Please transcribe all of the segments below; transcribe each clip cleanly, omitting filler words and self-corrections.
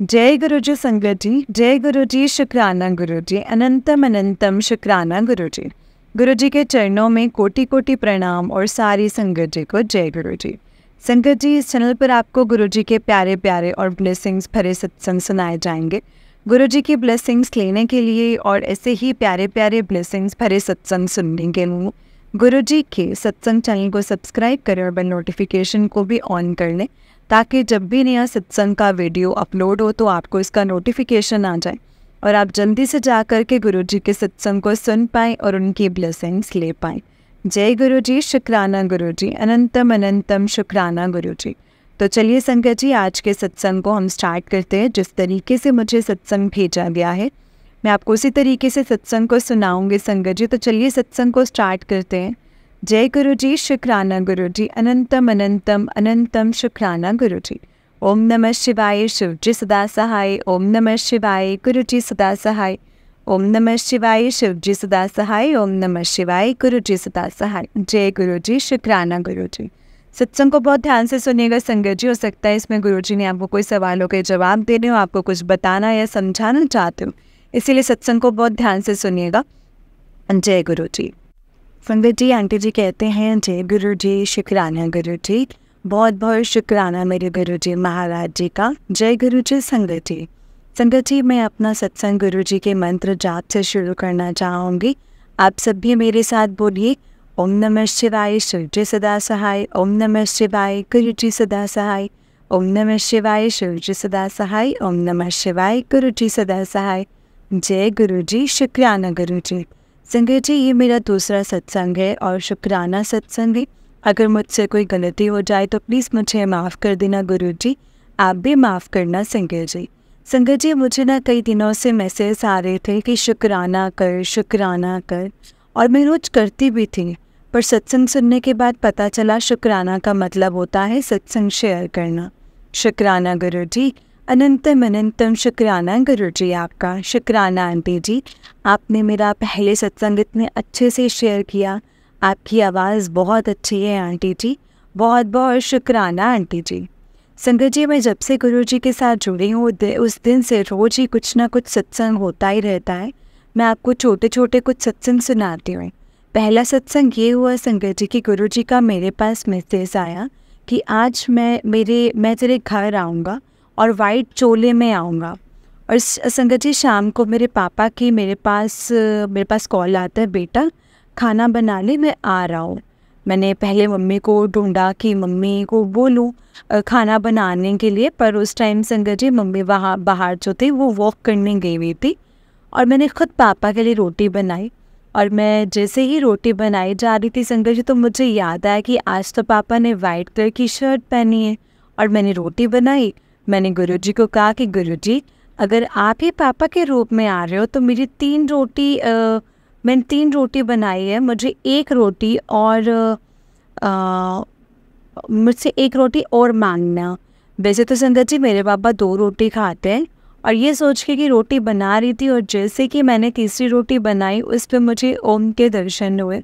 जय गुरु जी संगत जी, जय गुरु जी, शुक्राना गुरु जी, अनंतम अनंतम शुक्राना गुरु जी। गुरु जी के चरणों में कोटि कोटि प्रणाम और सारी संगत जी को जय गुरु जी। संगत जी, इस चैनल पर आपको गुरु जी के प्यारे प्यारे और ब्लेसिंग्स भरे सत्संग सुनाए जाएंगे। गुरु जी की ब्लेसिंग्स लेने के लिए और ऐसे ही प्यारे प्यारे ब्लेसिंग्स भरे सत्संग सुनने के लिए गुरु जी के सत्संग चैनल को सब्सक्राइब करें और बेल नोटिफिकेशन को भी ऑन कर लें, ताकि जब भी नया सत्संग का वीडियो अपलोड हो तो आपको इसका नोटिफिकेशन आ जाए और आप जल्दी से जा कर के गुरु जी के सत्संग को सुन पाएँ और उनकी ब्लेसिंग्स ले पाएँ। जय गुरु जी, शुक्राना गुरु जी, अनंतम अनंतम शुक्राना गुरु जी। तो चलिए संगत जी, आज के सत्संग को हम स्टार्ट करते हैं। जिस तरीके से मुझे सत्संग भेजा गया है मैं आपको उसी तरीके से सत्संग को सुनाऊंगी संगत जी। तो चलिए सत्संग को स्टार्ट करते हैं। जय गुरु जी, शुक्राना गुरु जी, अनंतम अनंतम अनंतम शुक्राना गुरु जी। ओम नमः शिवाय, शिव जी सदा सहाय। ओम नमः शिवाय, गुरु जी सदा सहाय। ओम नमः शिवाय, शिव जी सदा सहाय। ओम नमः शिवाय, गुरु जी सदा सहाय। जय गुरु जी, शुक्राना गुरु जी। सत्संग को बहुत ध्यान से सुनिएगा संगत जी। हो सकता है इसमें गुरु जी ने आपको कोई सवालों के जवाब देने हो, आपको कुछ बताना या समझाना चाहते हो, इसीलिए सत्संग को बहुत ध्यान से सुनिएगा। जय गुरु जी। संगत जी, आंटी जी कहते हैं जय गुरु जी, शुक्राना गुरु जी। बहुत बहुत शुक्राना मेरे गुरु जी महाराज जी का। जय गुरु जी संगत जी। संगत जी, मैं अपना सत्संग गुरु जी के मंत्र जाप से शुरू करना चाहूँगी। आप सब भी मेरे साथ बोलिए। ओम नमः शिवाय, शिव जी सदा सहाय। ओम नमः शिवाय, गुरु जी सदा सहाय। ओम नमः शिवाय, शिव जी सदा सहाय। ओम नमः शिवाय, गुरु जी सदा सहाय। जय गुरु जी, शुक्राना गुरु जी। संगत जी, ये मेरा दूसरा सत्संग है और शुक्राना सत्संग है। अगर मुझसे कोई गलती हो जाए तो प्लीज़ मुझे माफ़ कर देना गुरु जी, आप भी माफ़ करना संगत जी। संगत जी, मुझे ना कई दिनों से मैसेज आ रहे थे कि शुक्राना कर, शुक्राना कर, और मैं रोज़ करती भी थी। पर सत्संग सुनने के बाद पता चला शुक्राना का मतलब होता है सत्संग शेयर करना। शुक्राना गुरु जी, अनंतम अनंतम शुक्राना गुरु जी आपका। शुक्राना आंटी जी, आपने मेरा पहले सत्संग इतने अच्छे से शेयर किया। आपकी आवाज़ बहुत अच्छी है आंटी जी, बहुत बहुत शुक्राना आंटी जी। संगत जी, मैं जब से गुरु जी के साथ जुड़ी हूँ उस दिन से रोज़ ही कुछ ना कुछ सत्संग होता ही रहता है। मैं आपको छोटे छोटे कुछ सत्संग सुनाती हूँ। पहला सत्संग ये हुआ संगत जी कि गुरु जी का मेरे पास मैसेज आया कि आज मैं तेरे घर आऊँगा और वाइट चोले में आऊँगा। और संगत जी, शाम को मेरे पापा की मेरे पास कॉल आता है, बेटा खाना बना ले, मैं आ रहा हूँ। मैंने पहले मम्मी को ढूंढा कि मम्मी को बोलूँ खाना बनाने के लिए, पर उस टाइम संगत जी मम्मी वहाँ बाहर जो थी वो वॉक करने गई हुई थी। और मैंने खुद पापा के लिए रोटी बनाई। और मैं जैसे ही रोटी बनाई जा रही थी संगत जी, तो मुझे याद आया कि आज तो पापा ने वाइट कलर की शर्ट पहनी है। और मैंने रोटी बनाई। मैंने गुरु जी को कहा कि गुरु जी, अगर आप ही पापा के रूप में आ रहे हो तो मेरी मैंने 3 रोटी बनाई है, मुझे 1 रोटी और मुझसे 1 रोटी और मांगना। वैसे तो संगत जी मेरे पापा 2 रोटी खाते हैं। और ये सोच के कि रोटी बना रही थी और जैसे कि मैंने तीसरी रोटी बनाई उस पर मुझे ओम के दर्शन हुए।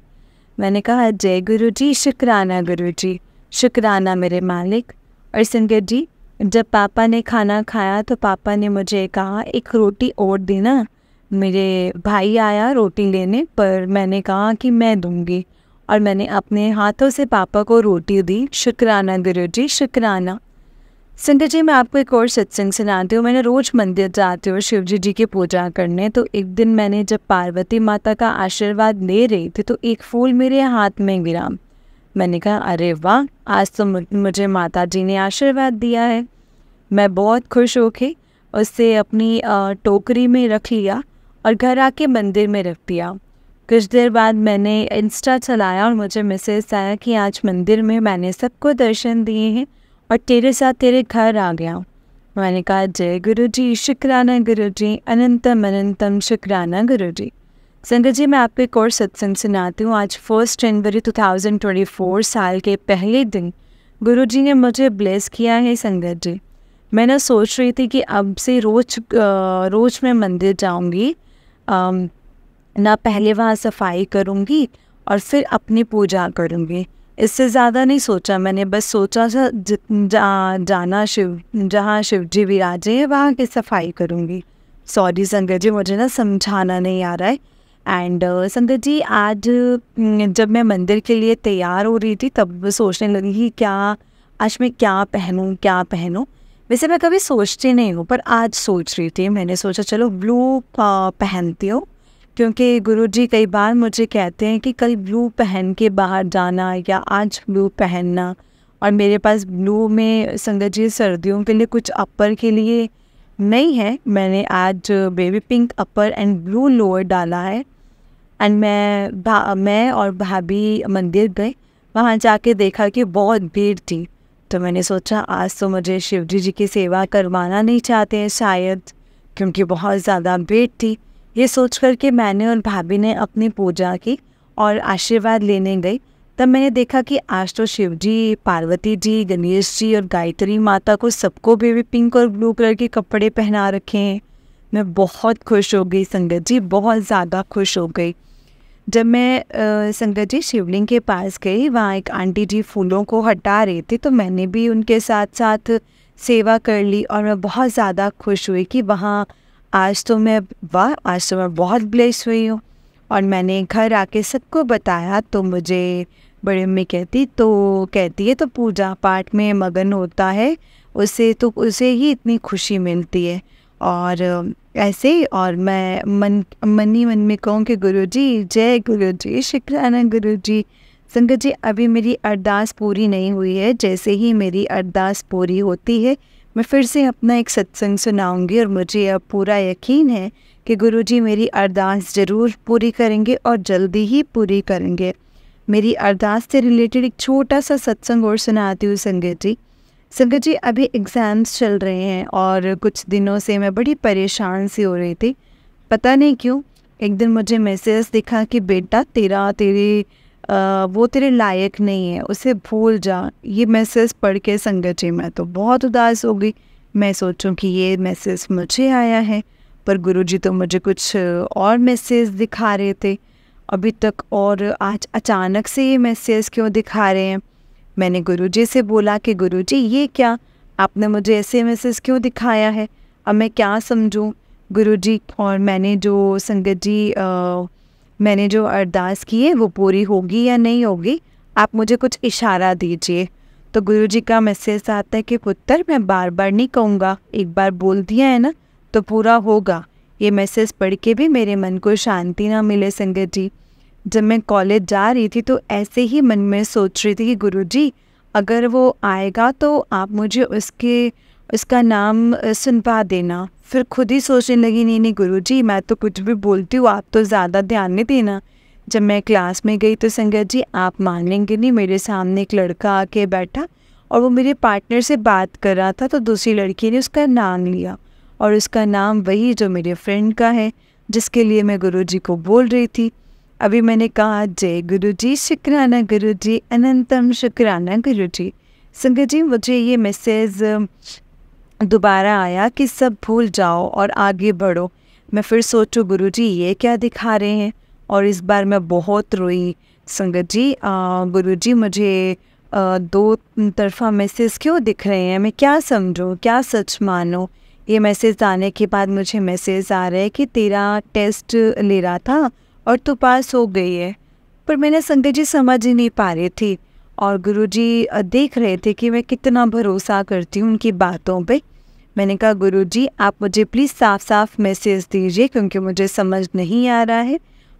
मैंने कहा जय गुरु जी, शुक्राना गुरु जी, शुक्राना मेरे मालिक। और संगत जी, जब पापा ने खाना खाया तो पापा ने मुझे कहा 1 रोटी और देना। मेरे भाई आया रोटी लेने, पर मैंने कहा कि मैं दूंगी और मैंने अपने हाथों से पापा को रोटी दी। शुक्राना गुरु जी, शुक्राना। संगत जी, मैं आपको एक और सत्संग सुनाती हूँ। मैंने रोज़ मंदिर जाती हूँ शिव जी की पूजा करने। तो एक दिन मैंने जब पार्वती माता का आशीर्वाद ले रही थी तो एक फूल मेरे हाथ में गिरा। मैंने कहा अरे वाह, आज तो मुझे माता जी ने आशीर्वाद दिया है। मैं बहुत खुश होके उससे अपनी टोकरी में रख लिया और घर आके मंदिर में रख दिया। कुछ देर बाद मैंने इंस्टा चलाया और मुझे मैसेज आया कि आज मंदिर में मैंने सबको दर्शन दिए हैं और तेरे साथ तेरे घर आ गया। मैंने कहा जय गुरु जी, शुक्राना गुरु जी, अनंतम अनंतम शुक्राना गुरु जी। संगत जी, मैं आपको एक और सत्संग सुनाती हूँ। आज 1 जनवरी 2024 साल के पहले दिन गुरु जी ने मुझे ब्लेस किया है संगत जी। मैं ना सोच रही थी कि अब से रोज़ मैं मंदिर जाऊँगी, ना पहले वहाँ सफाई करूँगी और फिर अपनी पूजा करूँगी। इससे ज़्यादा नहीं सोचा मैंने, बस सोचा था जहाँ शिव जी विराजे हैं वहाँ की सफाई करूँगी। सॉरी संगत जी, मुझे ना समझाना नहीं आ रहा है। एंड संगत जी, आज जब मैं मंदिर के लिए तैयार हो रही थी तब सोचने लगी कि क्या आज मैं क्या पहनूं। वैसे मैं कभी सोचती नहीं हूँ, पर आज सोच रही थी। मैंने सोचा चलो ब्लू पहनती हूँ, क्योंकि गुरुजी कई बार मुझे कहते हैं कि कल ब्लू पहन के बाहर जाना या आज ब्लू पहनना। और मेरे पास ब्लू में संगत जी सर्दियों के लिए कुछ अपर के लिए नहीं है। मैंने आज baby pink upper and blue lower डाला है। एंड मैं और भाभी मंदिर गए, वहाँ जाके देखा कि बहुत भीड़ थी। तो मैंने सोचा आज तो मुझे शिवजी जी की सेवा करवाना नहीं चाहते हैं शायद, क्योंकि बहुत ज़्यादा भीड़ थी। ये सोच कर के मैंने और भाभी ने अपनी पूजा की और आशीर्वाद लेने गई। तब मैंने देखा कि आज तो शिव जी, पार्वती जी, गणेश जी और गायत्री माता को सबको बेबी पिंक और ब्लू कलर के कपड़े पहना रखे हैं। मैं बहुत खुश हो गई संगत जी, बहुत ज़्यादा खुश हो गई। जब मैं संगत जी शिवलिंग के पास गई, वहाँ एक आंटी जी फूलों को हटा रही थी, तो मैंने भी उनके साथ साथ सेवा कर ली। और मैं बहुत ज़्यादा खुश हुई कि वहाँ आज तो मैं बहुत ब्लेस हुई हूँ। और मैंने घर आके सबको बताया तो मुझे बड़ी मम्मी कहती है तो पूजा पाठ में मगन होता है, उसे ही इतनी खुशी मिलती है। और ऐसे ही और मैं मन ही मन में कहूँ कि गुरुजी, जय गुरुजी, शुक्राना गुरुजी। संगत जी, अभी मेरी अरदास पूरी नहीं हुई है। जैसे ही मेरी अरदास पूरी होती है मैं फिर से अपना एक सत्संग सुनाऊंगी, और मुझे अब पूरा यकीन है कि गुरुजी मेरी अरदास ज़रूर पूरी करेंगे और जल्दी ही पूरी करेंगे। मेरी अरदास से रिलेटेड एक छोटा सा सत्संग और सुनाती हूँ संगत जी। संगत जी, अभी एग्ज़ाम्स चल रहे हैं और कुछ दिनों से मैं बड़ी परेशान सी हो रही थी। पता नहीं क्यों एक दिन मुझे मैसेज दिखा कि बेटा वो तेरे लायक नहीं है, उसे भूल जा। ये मैसेज पढ़ के संगत जी मैं तो बहुत उदास हो गई। मैं सोचूं कि ये मैसेज मुझे आया है, पर गुरुजी तो मुझे कुछ और मैसेज दिखा रहे थे अभी तक, और आज अचानक से ये मैसेज क्यों दिखा रहे हैं। मैंने गुरुजी से बोला कि गुरुजी ये क्या, आपने मुझे ऐसे मैसेज क्यों दिखाया है, अब मैं क्या समझूं गुरुजी। और मैंने जो संगत जी मैंने जो अरदास की है वो पूरी होगी या नहीं होगी, आप मुझे कुछ इशारा दीजिए। तो गुरुजी का मैसेज आता है कि पुत्र, मैं बार बार नहीं कहूँगा, एक बार बोल दिया है ना तो पूरा होगा। ये मैसेज पढ़ के भी मेरे मन को शांति ना मिले संगत जी। जब मैं कॉलेज जा रही थी तो ऐसे ही मन में सोच रही थी कि गुरुजी अगर वो आएगा तो आप मुझे उसका नाम सुनवा देना। फिर खुद ही सोचने लगी, नहीं गुरुजी, मैं तो कुछ भी बोलती हूँ, आप तो ज़्यादा ध्यान नहीं देना। जब मैं क्लास में गई तो संगत जी आप मान लेंगे नहीं, मेरे सामने एक लड़का आके बैठा और वो मेरे पार्टनर से बात कर रहा था। तो दूसरी लड़की ने उसका नाम लिया और उसका नाम वही जो मेरे फ्रेंड का है, जिसके लिए मैं गुरुजी को बोल रही थी। अभी मैंने कहा जय गुरुजी, शुक्राना गुरुजी, अनंतम शुक्राना गुरुजी। संगत जी, मुझे ये मैसेज दोबारा आया कि सब भूल जाओ और आगे बढ़ो। मैं फिर सोचूं गुरुजी ये क्या दिखा रहे हैं, और इस बार मैं बहुत रोई संगत जी। गुरुजी मुझे दो तरफा मैसेज क्यों दिख रहे हैं, मैं क्या समझूं, क्या सच मानो। ये मैसेज आने के बाद मुझे मैसेज आ रहा है कि तेरा टेस्ट ले रहा था और तू पास हो गई है। पर मैंने संगत जी समझ ही नहीं पा रही थी, और गुरुजी देख रहे थे कि मैं कितना भरोसा करती हूँ उनकी बातों पे। मैंने कहा गुरुजी आप मुझे प्लीज़ साफ साफ मैसेज दीजिए, क्योंकि मुझे समझ नहीं आ रहा है,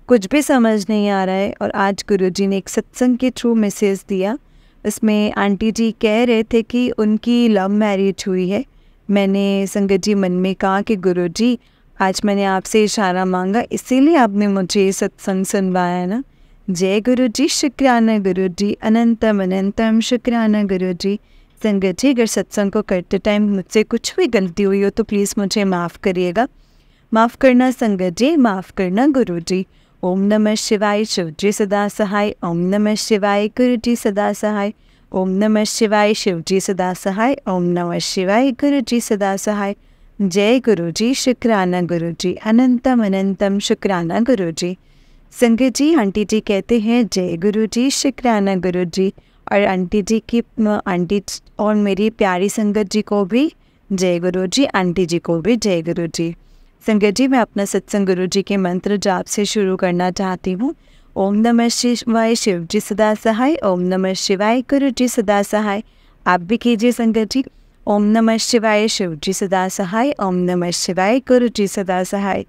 कुछ भी समझ नहीं आ रहा है। और आज गुरुजी ने एक सत्संग के थ्रू मैसेज दिया। इसमें आंटी जी कह रहे थे कि उनकी लव मैरिज हुई है। मैंने संगत जी मन में कहा कि गुरुजी आज मैंने आपसे इशारा मांगा, इसीलिए आपने मुझे ये सत्संग सुनवाया ना। जय गुरुजी, शुक्राना गुरुजी, अनंतम अनंतम शुक्राना गुरुजी। संगत जी, अगर सत्संग को करते टाइम मुझसे कुछ भी गलती हुई हो तो प्लीज़ मुझे माफ़ करिएगा। माफ़ करना संगत जी, माफ़ करना गुरुजी। ओम नमः शिवाय, शिवजी सदा सहाय। ओम नमः शिवाय, गुरुजी सदा सहाय। ओम नमः शिवाय, शिवजी सदा सहाय। ओम नमः शिवाय, गुरुजी सदा सहाय। जय गुरुजी, शुक्राना गुरुजी, अनंतम अनंतम शुक्राना गुरुजी। संगत जी, आंटी जी कहते हैं जय गुरुजी, शुक्राना गुरुजी। और आंटी जी की आंटी और मेरी प्यारी संगत जी को भी जय गुरु जी, आंटी जी को भी जय गुरु जी। संगत जी, मैं अपना सत्संग गुरु जी के मंत्र जाप से शुरू करना चाहती हूँ। ओम नमः शिवाय, शिव जी सदा सहाय। ओम नमः शिवाय, गुरु जी सदा सहाय। आप भी कीजिए संगत जी। ओम नमः शिवाय, शिव जी सदा सहाय। ओम नमः शिवाय, गुरु जी सदा सहाय।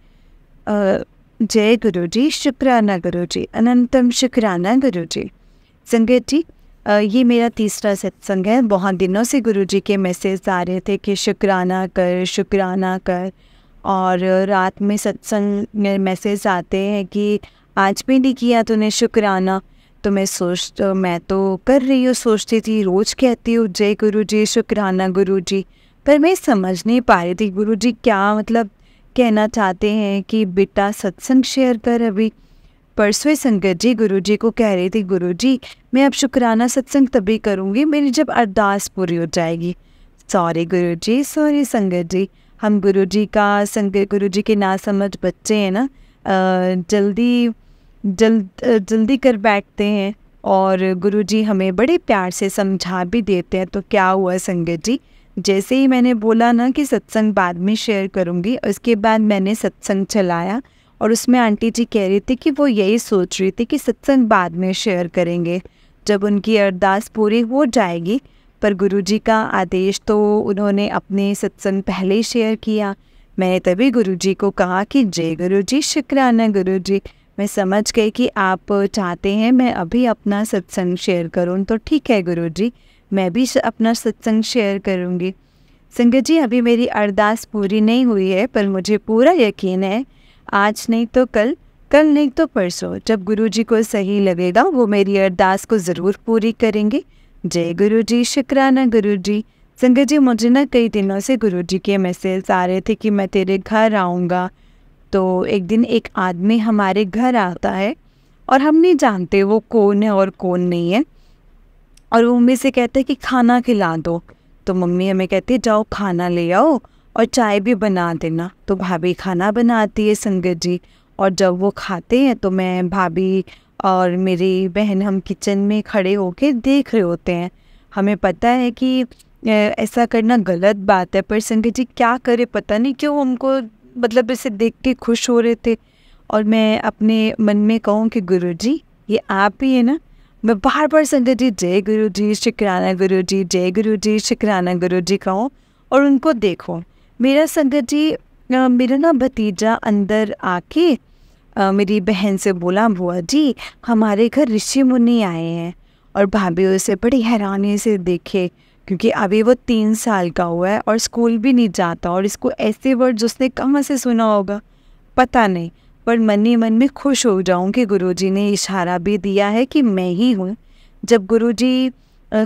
जय गुरु जी, शुक्राना गुरु जी, अनंतम शुक्राना गुरु जी। संगत जी, ये मेरा तीसरा सत्संग है। बहुत दिनों से गुरु जी के मैसेज आ रहे थे कि शुक्राना कर, शुक्राना कर। और रात में सत्संग में मैसेज आते हैं कि आज भी नहीं किया तूने शुक्राना। तो मैं तो कर रही हूँ, सोचती थी, रोज़ कहती हूँ जय गुरु जी, शुक्राना गुरु जी। पर मैं समझ नहीं पा रही थी गुरु जी क्या मतलब कहना चाहते हैं कि बेटा सत्संग शेयर कर। अभी परसों संगत जी गुरु जी को कह रही थी, गुरु जी मैं अब शुक्राना सत्संग तभी करूँगी मेरी जब अरदास पूरी हो जाएगी। सॉरी गुरु जी, सॉरी संगत जी। हम गुरु जी का संगत, गुरु जी के ना समझ बच्चे हैं ना, जल्दी कर बैठते हैं। और गुरु जी हमें बड़े प्यार से समझा भी देते हैं। तो क्या हुआ संगत जी, जैसे ही मैंने बोला ना कि सत्संग बाद में शेयर करूँगी, उसके बाद मैंने सत्संग चलाया और उसमें आंटी जी कह रही थी कि वो यही सोच रही थी कि सत्संग बाद में शेयर करेंगे जब उनकी अरदास पूरी हो जाएगी। पर गुरुजी का आदेश तो उन्होंने अपने सत्संग पहले ही शेयर किया। मैंने तभी गुरुजी को कहा कि जय गुरुजी, शुक्राना गुरुजी। मैं समझ गई कि आप चाहते हैं मैं अभी अपना सत्संग शेयर करूं, तो ठीक है गुरुजी, मैं भी अपना सत्संग शेयर करूंगी। संगत जी, अभी मेरी अरदास पूरी नहीं हुई है, पर मुझे पूरा यकीन है आज नहीं तो कल, कल नहीं तो परसों, जब गुरुजी को सही लगेगा वो मेरी अरदास को ज़रूर पूरी करेंगे। जय गुरुजी, शुक्राना गुरुजी। संगत जी, मुझे ना कई दिनों से गुरुजी के मैसेज आ रहे थे कि मैं तेरे घर आऊँगा। तो एक दिन एक आदमी हमारे घर आता है और हम नहीं जानते वो कौन है और कौन नहीं है, और वो मम्मी से कहते हैं कि खाना खिला दो। तो मम्मी हमें कहती है जाओ खाना ले आओ और चाय भी बना देना। तो भाभी खाना बनाती है संगत जी, और जब वो खाते हैं तो मैं, भाभी और मेरी बहन हम किचन में खड़े होके देख रहे होते हैं। हमें पता है कि ऐसा करना गलत बात है, पर संगत जी क्या करे, पता नहीं क्यों हमको मतलब इसे देख के खुश हो रहे थे। और मैं अपने मन में कहूँ कि गुरुजी ये आप ही है ना। मैं बार बार संगत जी जय गुरुजी, शुक्राना गुरुजी, जय गुरुजी, शुक्राना गुरुजी कहूँ और उनको देखो। मेरा संगत जी, मेरा ना भतीजा अंदर आके मेरी बहन से बोला, बुआ जी हमारे घर ऋषि मुनि आए हैं। और भाभी उसे बड़ी हैरानी से देखे, क्योंकि अभी वो 3 साल का हुआ है और स्कूल भी नहीं जाता, और इसको ऐसे वर्ड्स उसने कहाँ से सुना होगा पता नहीं। पर मन ही मन में खुश हो जाऊँ कि गुरुजी ने इशारा भी दिया है कि मैं ही हूँ। जब गुरुजी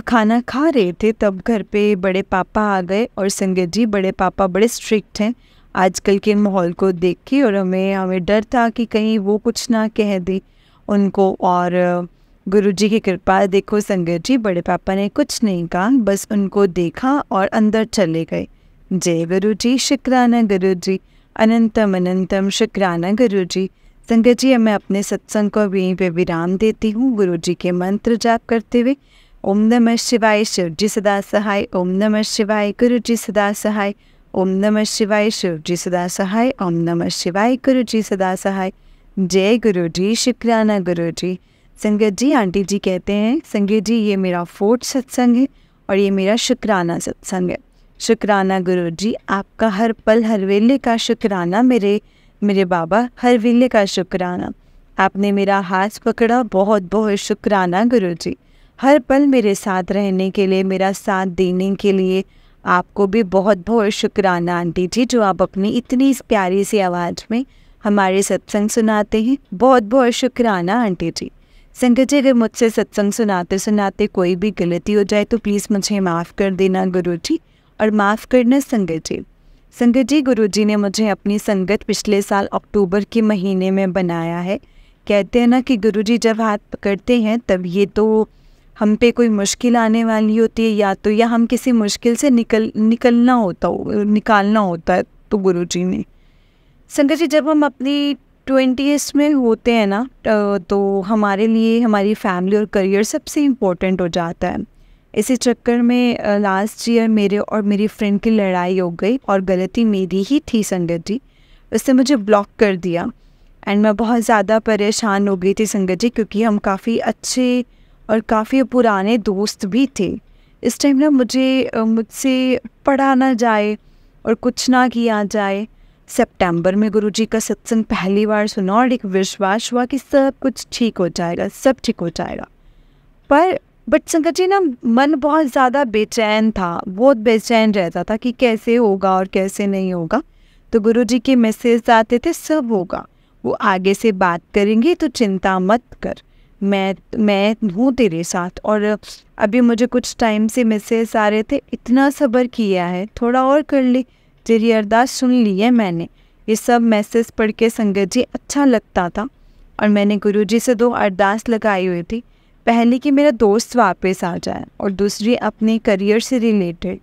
खाना खा रहे थे तब घर पे बड़े पापा आ गए, और संगत जी बड़े पापा बड़े स्ट्रिक्ट हैं आजकल के माहौल को देख के, और हमें डर था कि कहीं वो कुछ ना कह दे उनको। और गुरुजी की कृपा देखो संगत जी, बड़े पापा ने कुछ नहीं कहा, बस उनको देखा और अंदर चले गए। जय गुरुजी, शुक्राना गुरुजी, अनंतम अनंतम शुक्राना गुरुजी। संगत जी, मैं अपने सत्संग को यहीं पे विराम देती हूँ गुरुजी के मंत्र जाप करते हुए। ओम नमः शिवाय, शिव जी सदा सहाय। ओम नमः शिवाय, गुरु जी सदा सहाय। ओम नमः शिवाय, शिव जी सदा सहाय। ओम नमः शिवाय, गुरु जी सदा सहाय। जय गुरु जी, शुक्राना गुरु जी। संगत जी, आंटी जी कहते हैं संगत जी ये मेरा 4th सत्संग है और ये मेरा शुक्राना सत्संग है। शुक्राना गुरु जी, आपका हर पल हर वेले का शुक्राना। मेरे बाबा, हर वेले का शुक्राना। आपने मेरा हाथ पकड़ा, बहुत बहुत शुक्राना गुरु जी। हर पल मेरे साथ रहने के लिए, मेरा साथ देने के लिए आपको भी बहुत बहुत शुक्राना आंटी जी, जो आप अपनी इतनी प्यारी सी आवाज़ में हमारे सत्संग सुनाते हैं। बहुत बहुत शुक्राना आंटी जी। संगत जी, अगर मुझसे सत्संग सुनाते सुनाते कोई भी गलती हो जाए तो प्लीज़ मुझे माफ़ कर देना गुरु जी, और माफ़ करना संगत जी। संगत जी, गुरु जी ने मुझे अपनी संगत पिछले साल अक्टूबर के महीने में बनाया है। कहते हैं ना कि गुरु जी जब हाथ पकड़ते हैं तब ये तो हम पे कोई मुश्किल आने वाली होती है, या हम किसी मुश्किल से निकालना होता है तो गुरु जी ने। संगत जी, जब हम अपनी 20s में होते हैं ना, तो हमारे लिए हमारी फैमिली और करियर सबसे इम्पोर्टेंट हो जाता है। इसी चक्कर में लास्ट ईयर मेरे और मेरी फ्रेंड की लड़ाई हो गई और गलती मेरी ही थी संगत जी। उसने मुझे ब्लॉक कर दिया एंड मैं बहुत ज़्यादा परेशान हो गई थी संगत जी, क्योंकि हम काफ़ी अच्छे और काफ़ी पुराने दोस्त भी थे। इस टाइम ना मुझसे पढ़ा ना जाए और कुछ ना किया जाए। सितंबर में गुरुजी का सत्संग पहली बार सुना और एक विश्वास हुआ कि सब कुछ ठीक हो जाएगा, सब ठीक हो जाएगा। बट संगत जी ना, मन बहुत ज़्यादा बेचैन था, बहुत बेचैन रहता था कि कैसे होगा और कैसे नहीं होगा। तो गुरुजी के मैसेज आते थे, सब होगा, वो आगे से बात करेंगे, तो चिंता मत कर, मैं हूँ तेरे साथ। और अभी मुझे कुछ टाइम से मैसेज आ रहे थे, इतना सब्र किया है, थोड़ा और कर ले, तेरी अरदास सुन ली है मैंने। ये सब मैसेज पढ़ के संगत जी अच्छा लगता था। और मैंने गुरुजी से 2 अरदास लगाई हुई थी, पहली कि मेरा दोस्त वापस आ जाए और दूसरी अपने करियर से रिलेटेड।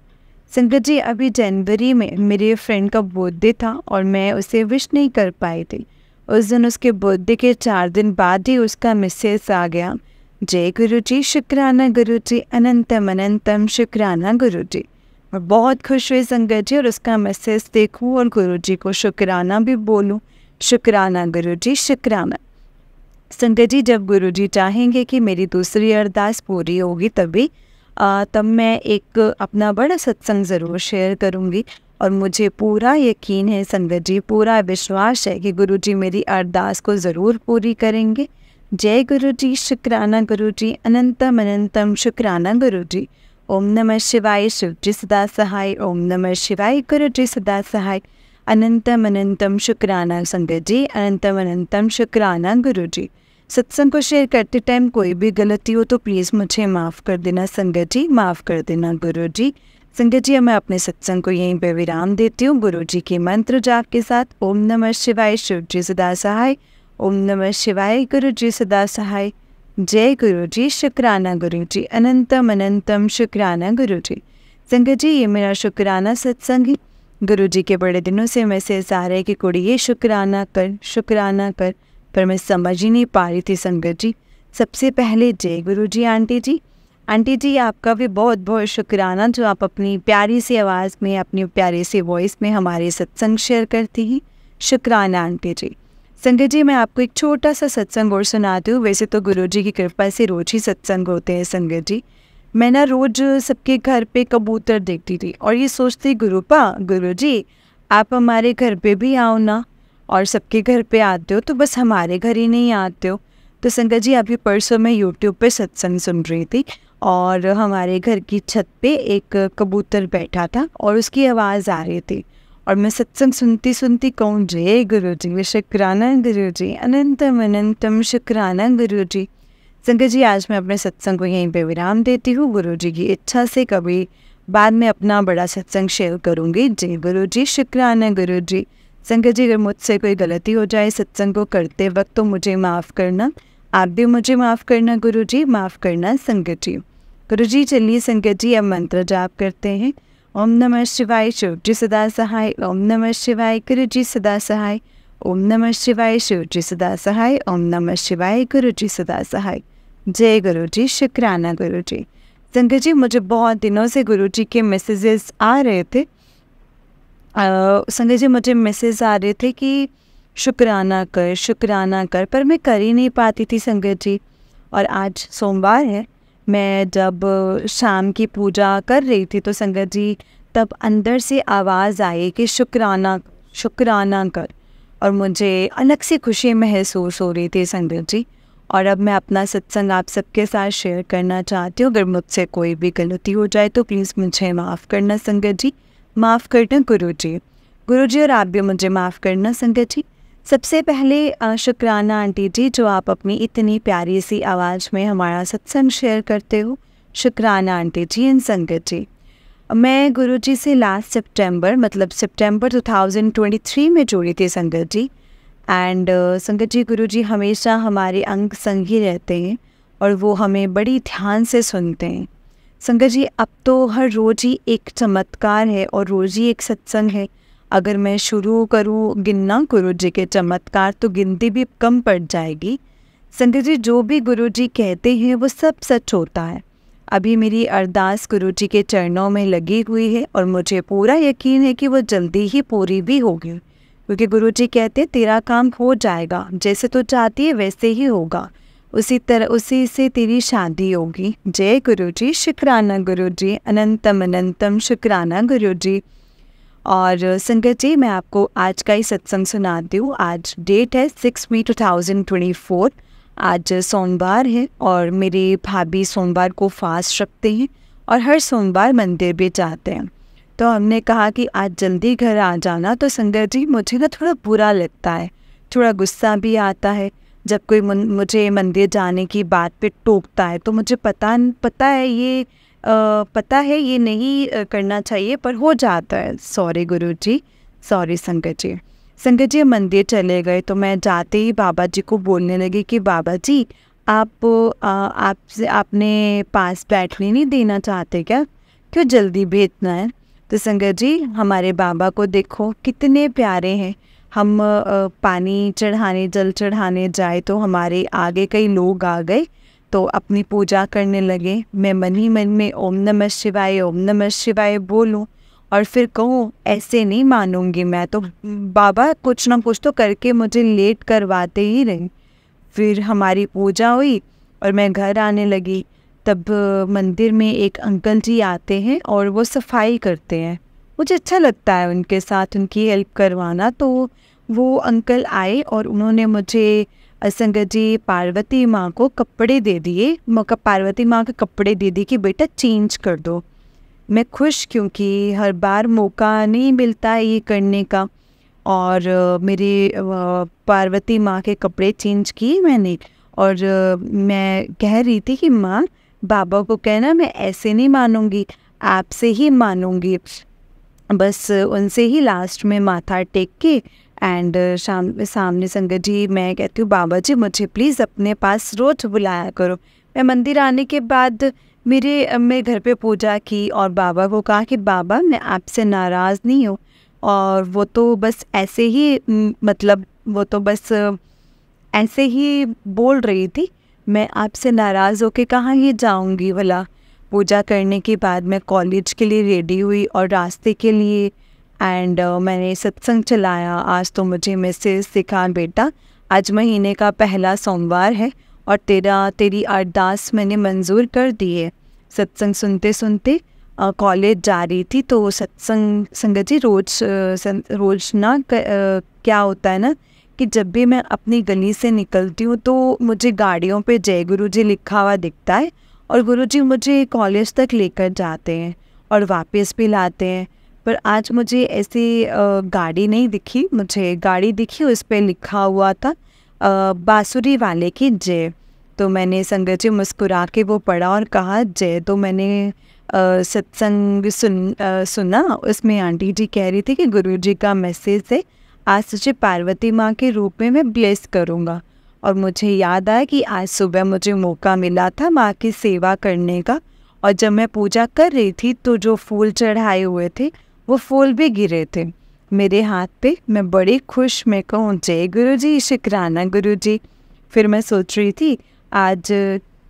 संगत जी अभी जनवरी में मेरे फ्रेंड का बर्थडे था और मैं उसे विश नहीं कर पाई थी। उस दिन उसके बर्थडे के 4 दिन बाद ही उसका मैसेज आ गया, जय गुरुजी, शुक्राना गुरुजी, अनंतम अनंतम शुक्राना गुरुजी। और बहुत खुश हुई संगत जी, और उसका मैसेज देखूं और गुरुजी को शुक्राना भी बोलूं, शुक्राना गुरुजी, शुक्राना। संगत जी जब गुरुजी चाहेंगे कि मेरी दूसरी अरदास पूरी होगी तब मैं एक अपना बड़ा सत्संग ज़रूर शेयर करूँगी। और मुझे पूरा यकीन है संगत जी, पूरा विश्वास है कि गुरुजी मेरी अरदास को ज़रूर पूरी करेंगे। जय गुरुजी, शुक्राना गुरुजी, अनंतम अनंतम शुक्राना गुरुजी। ओम नमः शिवाय, शिवजी सदा सहाय। ओम नमः शिवाय, गुरुजी सदा सहाय। अनंतम अनंतम शुक्राना संगत जी, अनंतम अनंतम शुक्राना गुरुजी। सत्संग को शेयर करते टाइम कोई भी गलती हो तो प्लीज़ मुझे माफ़ कर देना संगत जी, माफ़ कर देना गुरुजी। संगत जी मैं अपने सत्संग को यहीं पे विराम देती हूँ गुरुजी के मंत्र जाप के साथ। ओम नमः शिवाय, शिवजी सदा सहाय। ओम नमः शिवाय, गुरुजी सदा सहाय। जय गुरुजी, शुक्राना गुरुजी, अनंतम अनंतम शुक्राना गुरुजी। संगत जी ये मेरा शुक्राना सत्संग है। गुरुजी के बड़े दिनों से मैसेज आ रहे कि कुड़ी ये शुक्राना कर, शुक्राना कर, पर मैं समझ ही नहीं पा रही थी संगत जी। सबसे पहले जय गुरुजी आंटी जी। आंटी जी आपका भी बहुत बहुत शुक्राना, जो आप अपनी प्यारी सी आवाज़ में, अपनी प्यारी सी वॉइस में हमारे सत्संग शेयर करती हैं। शुक्राना आंटी जी। संगत जी मैं आपको एक छोटा सा सत्संग और सुनाती हूँ। वैसे तो गुरुजी की कृपा से रोज ही सत्संग होते हैं संगत जी। मैं ना रोज सबके घर पे कबूतर देखती थी और ये सोचती, गुरुजी आप हमारे घर पे भी आओ ना, और सबके घर पे आते हो तो बस हमारे घर ही नहीं आते हो। तो संगत जी अभी परसों मैं यूट्यूब पे सत्संग सुन रही थी और हमारे घर की छत पे एक कबूतर बैठा था और उसकी आवाज़ आ रही थी और मैं सत्संग सुनती सुनती कहूँ, जय गुरुजी, शुक्राना गुरुजी, अनंतम अनंतम शुक्राना गुरुजी। संगत जी आज मैं अपने सत्संग को यहीं पे विराम देती हूँ। गुरुजी की इच्छा से कभी बाद में अपना बड़ा सत्संग शेयर करूँगी। जय गुरुजी, शुक्राना गुरुजी। संगत जी अगर मुझसे कोई गलती हो जाए सत्संग को करते वक्त तो मुझे माफ़ करना, आप भी मुझे माफ़ करना गुरुजी, माफ़ करना संगत जी। गुरुजी चलिए संगत जी अब मंत्र जाप करते हैं। ओम नमः शिवाय, शिवजी सदा सहाय। ओम नमः शिवाय, गुरुजी सदा सहाय। ओम नमः शिवाय, शिवजी सदा सहाय। ओम नमः शिवाय, गुरुजी सदा सहाय। जय गुरुजी, शुक्राना गुरुजी। संगत जी मुझे बहुत दिनों से गुरुजी के मैसेजेस आ रहे थे। संगत जी मुझे मैसेज आ रहे थे कि शुक्राना कर, शुक्राना कर, पर मैं कर ही नहीं पाती थी संगत जी। और आज सोमवार है, मैं जब शाम की पूजा कर रही थी तो संगत जी तब अंदर से आवाज़ आई कि शुक्राना शुक्राना कर, और मुझे अलग से खुशी महसूस हो रही थी संगत जी। और अब मैं अपना सत्संग आप सबके साथ शेयर करना चाहती हूँ। अगर मुझसे कोई भी गलती हो जाए तो प्लीज़ मुझे माफ़ करना संगत जी, माफ़ करना गुरुजी। गुरुजी और आप भी मुझे माफ़ करना संगत जी। सबसे पहले शुक्राना आंटी जी, जो आप अपनी इतनी प्यारी सी आवाज़ में हमारा सत्संग शेयर करते हो। शुक्राना आंटी जी एंड संगत जी। मैं गुरुजी से लास्ट सितंबर मतलब सितंबर 2023 में जुड़ी थी संगत जी। एंड संगत जी गुरुजी हमेशा हमारे अंग संग ही रहते हैं और वो हमें बड़ी ध्यान से सुनते हैं। संगत जी अब तो हर रोज़ ही एक चमत्कार है और रोज़ ही एक सत्संग है। अगर मैं शुरू करूँ गिनना गुरु जी के चमत्कार तो गिनती भी कम पड़ जाएगी। संगत जी, जो भी गुरु जी कहते हैं वो सब सच होता है। अभी मेरी अरदास गुरु जी के चरणों में लगी हुई है और मुझे पूरा यकीन है कि वो जल्दी ही पूरी भी होगी, क्योंकि गुरु जी कहते हैं तेरा काम हो जाएगा, जैसे तू चाहती है वैसे ही होगा, उसी तरह उसी से तेरी शादी होगी। जय गुरु जी, शुक्राना गुरु जी, अनंतम अनंतम शुक्राना गुरु जी। और संगत जी, मैं आपको आज का ही सत्संग सुनाती हूँ। आज डेट है 6 मई 2024। आज सोमवार है और मेरे भाभी सोमवार को फास्ट रखते हैं और हर सोमवार मंदिर भी जाते हैं। तो हमने कहा कि आज जल्दी घर आ जाना। तो संगत जी, मुझे ना थोड़ा बुरा लगता है, थोड़ा गुस्सा भी आता है जब कोई मुझे मंदिर जाने की बात पे टोकता है। तो मुझे पता है ये नहीं करना चाहिए, पर हो जाता है। सॉरी गुरु जी, सॉरी संगत जी। संगत जी, मंदिर चले गए तो मैं जाते ही बाबा जी को बोलने लगी कि बाबा जी, आपसे आपने पास बैठने नहीं देना चाहते क्या? क्यों जल्दी भेजना है? तो संगत जी, हमारे बाबा को देखो कितने प्यारे हैं। हम पानी चढ़ाने, जल चढ़ाने जाए तो हमारे आगे कई लोग आ गए तो अपनी पूजा करने लगे। मैं मन ही मन में ओम नमः शिवाय, ओम नमः शिवाय बोलूं और फिर कहूँ ऐसे नहीं मानूंगी मैं, तो बाबा कुछ ना कुछ तो करके मुझे लेट करवाते ही रहे। फिर हमारी पूजा हुई और मैं घर आने लगी। तब मंदिर में एक अंकल जी आते हैं और वो सफाई करते हैं। मुझे अच्छा लगता है उनके साथ उनकी हेल्प करवाना। तो वो अंकल आए और उन्होंने मुझे संगत जी पार्वती माँ को कपड़े दे दिए, पार्वती माँ के कपड़े दे दिए कि बेटा चेंज कर दो। मैं खुश, क्योंकि हर बार मौका नहीं मिलता है ये करने का। और मेरे पार्वती माँ के कपड़े चेंज किए मैंने और मैं कह रही थी कि माँ, बाबा को कहना मैं ऐसे नहीं मानूंगी, आपसे ही मानूंगी। बस उनसे ही लास्ट में माथा टेक के एंड सामने संगत जी मैं कहती हूँ बाबा जी, मुझे प्लीज़ अपने पास रोज़ बुलाया करो। मैं मंदिर आने के बाद मैं घर पे पूजा की और बाबा को कहा कि बाबा, मैं आपसे नाराज़ नहीं हूँ, और वो तो बस ऐसे ही मतलब वो तो बस ऐसे ही बोल रही थी, मैं आपसे नाराज़ होके कहाँ ही जाऊँगी भला। पूजा करने के बाद मैं कॉलेज के लिए रेडी हुई और रास्ते के लिए एंड मैंने सत्संग चलाया। आज तो मुझे मैसेज दिखा, बेटा आज महीने का पहला सोमवार है और तेरी अरदास मैंने मंजूर कर दी है। सत्संग सुनते सुनते कॉलेज जा रही थी तो सत्संग संगत जी रोज ना क्या होता है ना कि जब भी मैं अपनी गली से निकलती हूँ तो मुझे गाड़ियों पे जय गुरु जी लिखा हुआ दिखता है और गुरु जी मुझे कॉलेज तक लेकर जाते हैं और वापस भी लाते हैं। पर आज मुझे ऐसी गाड़ी नहीं दिखी, मुझे गाड़ी दिखी उस पर लिखा हुआ था बांसुरी वाले की जय। तो मैंने संगत जी मुस्कुरा के वो पढ़ा और कहा जय। तो मैंने सत्संग सुना, उसमें आंटी जी कह रही थी कि गुरु जी का मैसेज है, आज तुझे पार्वती माँ के रूप में मैं ब्लेस करूँगा। और मुझे याद आया कि आज सुबह मुझे मौका मिला था माँ की सेवा करने का, और जब मैं पूजा कर रही थी तो जो फूल चढ़ाए हुए थे वो फूल भी गिरे थे मेरे हाथ पे। मैं बड़ी खुश, मैं कहूँ जय गुरु जी, शुक्राना गुरु जी। फिर मैं सोच रही थी आज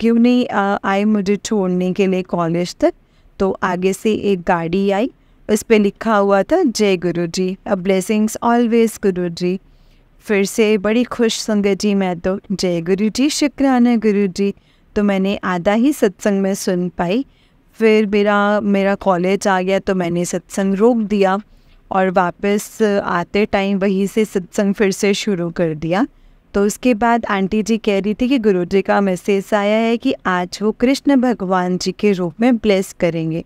क्यों नहीं आए मुझे छोड़ने के लिए कॉलेज तक। तो आगे से एक गाड़ी आई, उस पर लिखा हुआ था जय गुरु जी, अ ब्लेसिंग्स ऑलवेज गुरु जी। फिर से बड़ी खुश संगत जी मैं तो, जय गुरु जी, शुक्राना गुरु जी। तो मैंने आधा ही सत्संग में सुन पाई। फिर मेरा कॉलेज आ गया तो मैंने सत्संग रोक दिया और वापस आते टाइम वहीं से सत्संग फिर से शुरू कर दिया। तो उसके बाद आंटी जी कह रही थी कि गुरु जी का मैसेज आया है कि आज वो कृष्ण भगवान जी के रूप में ब्लेस करेंगे।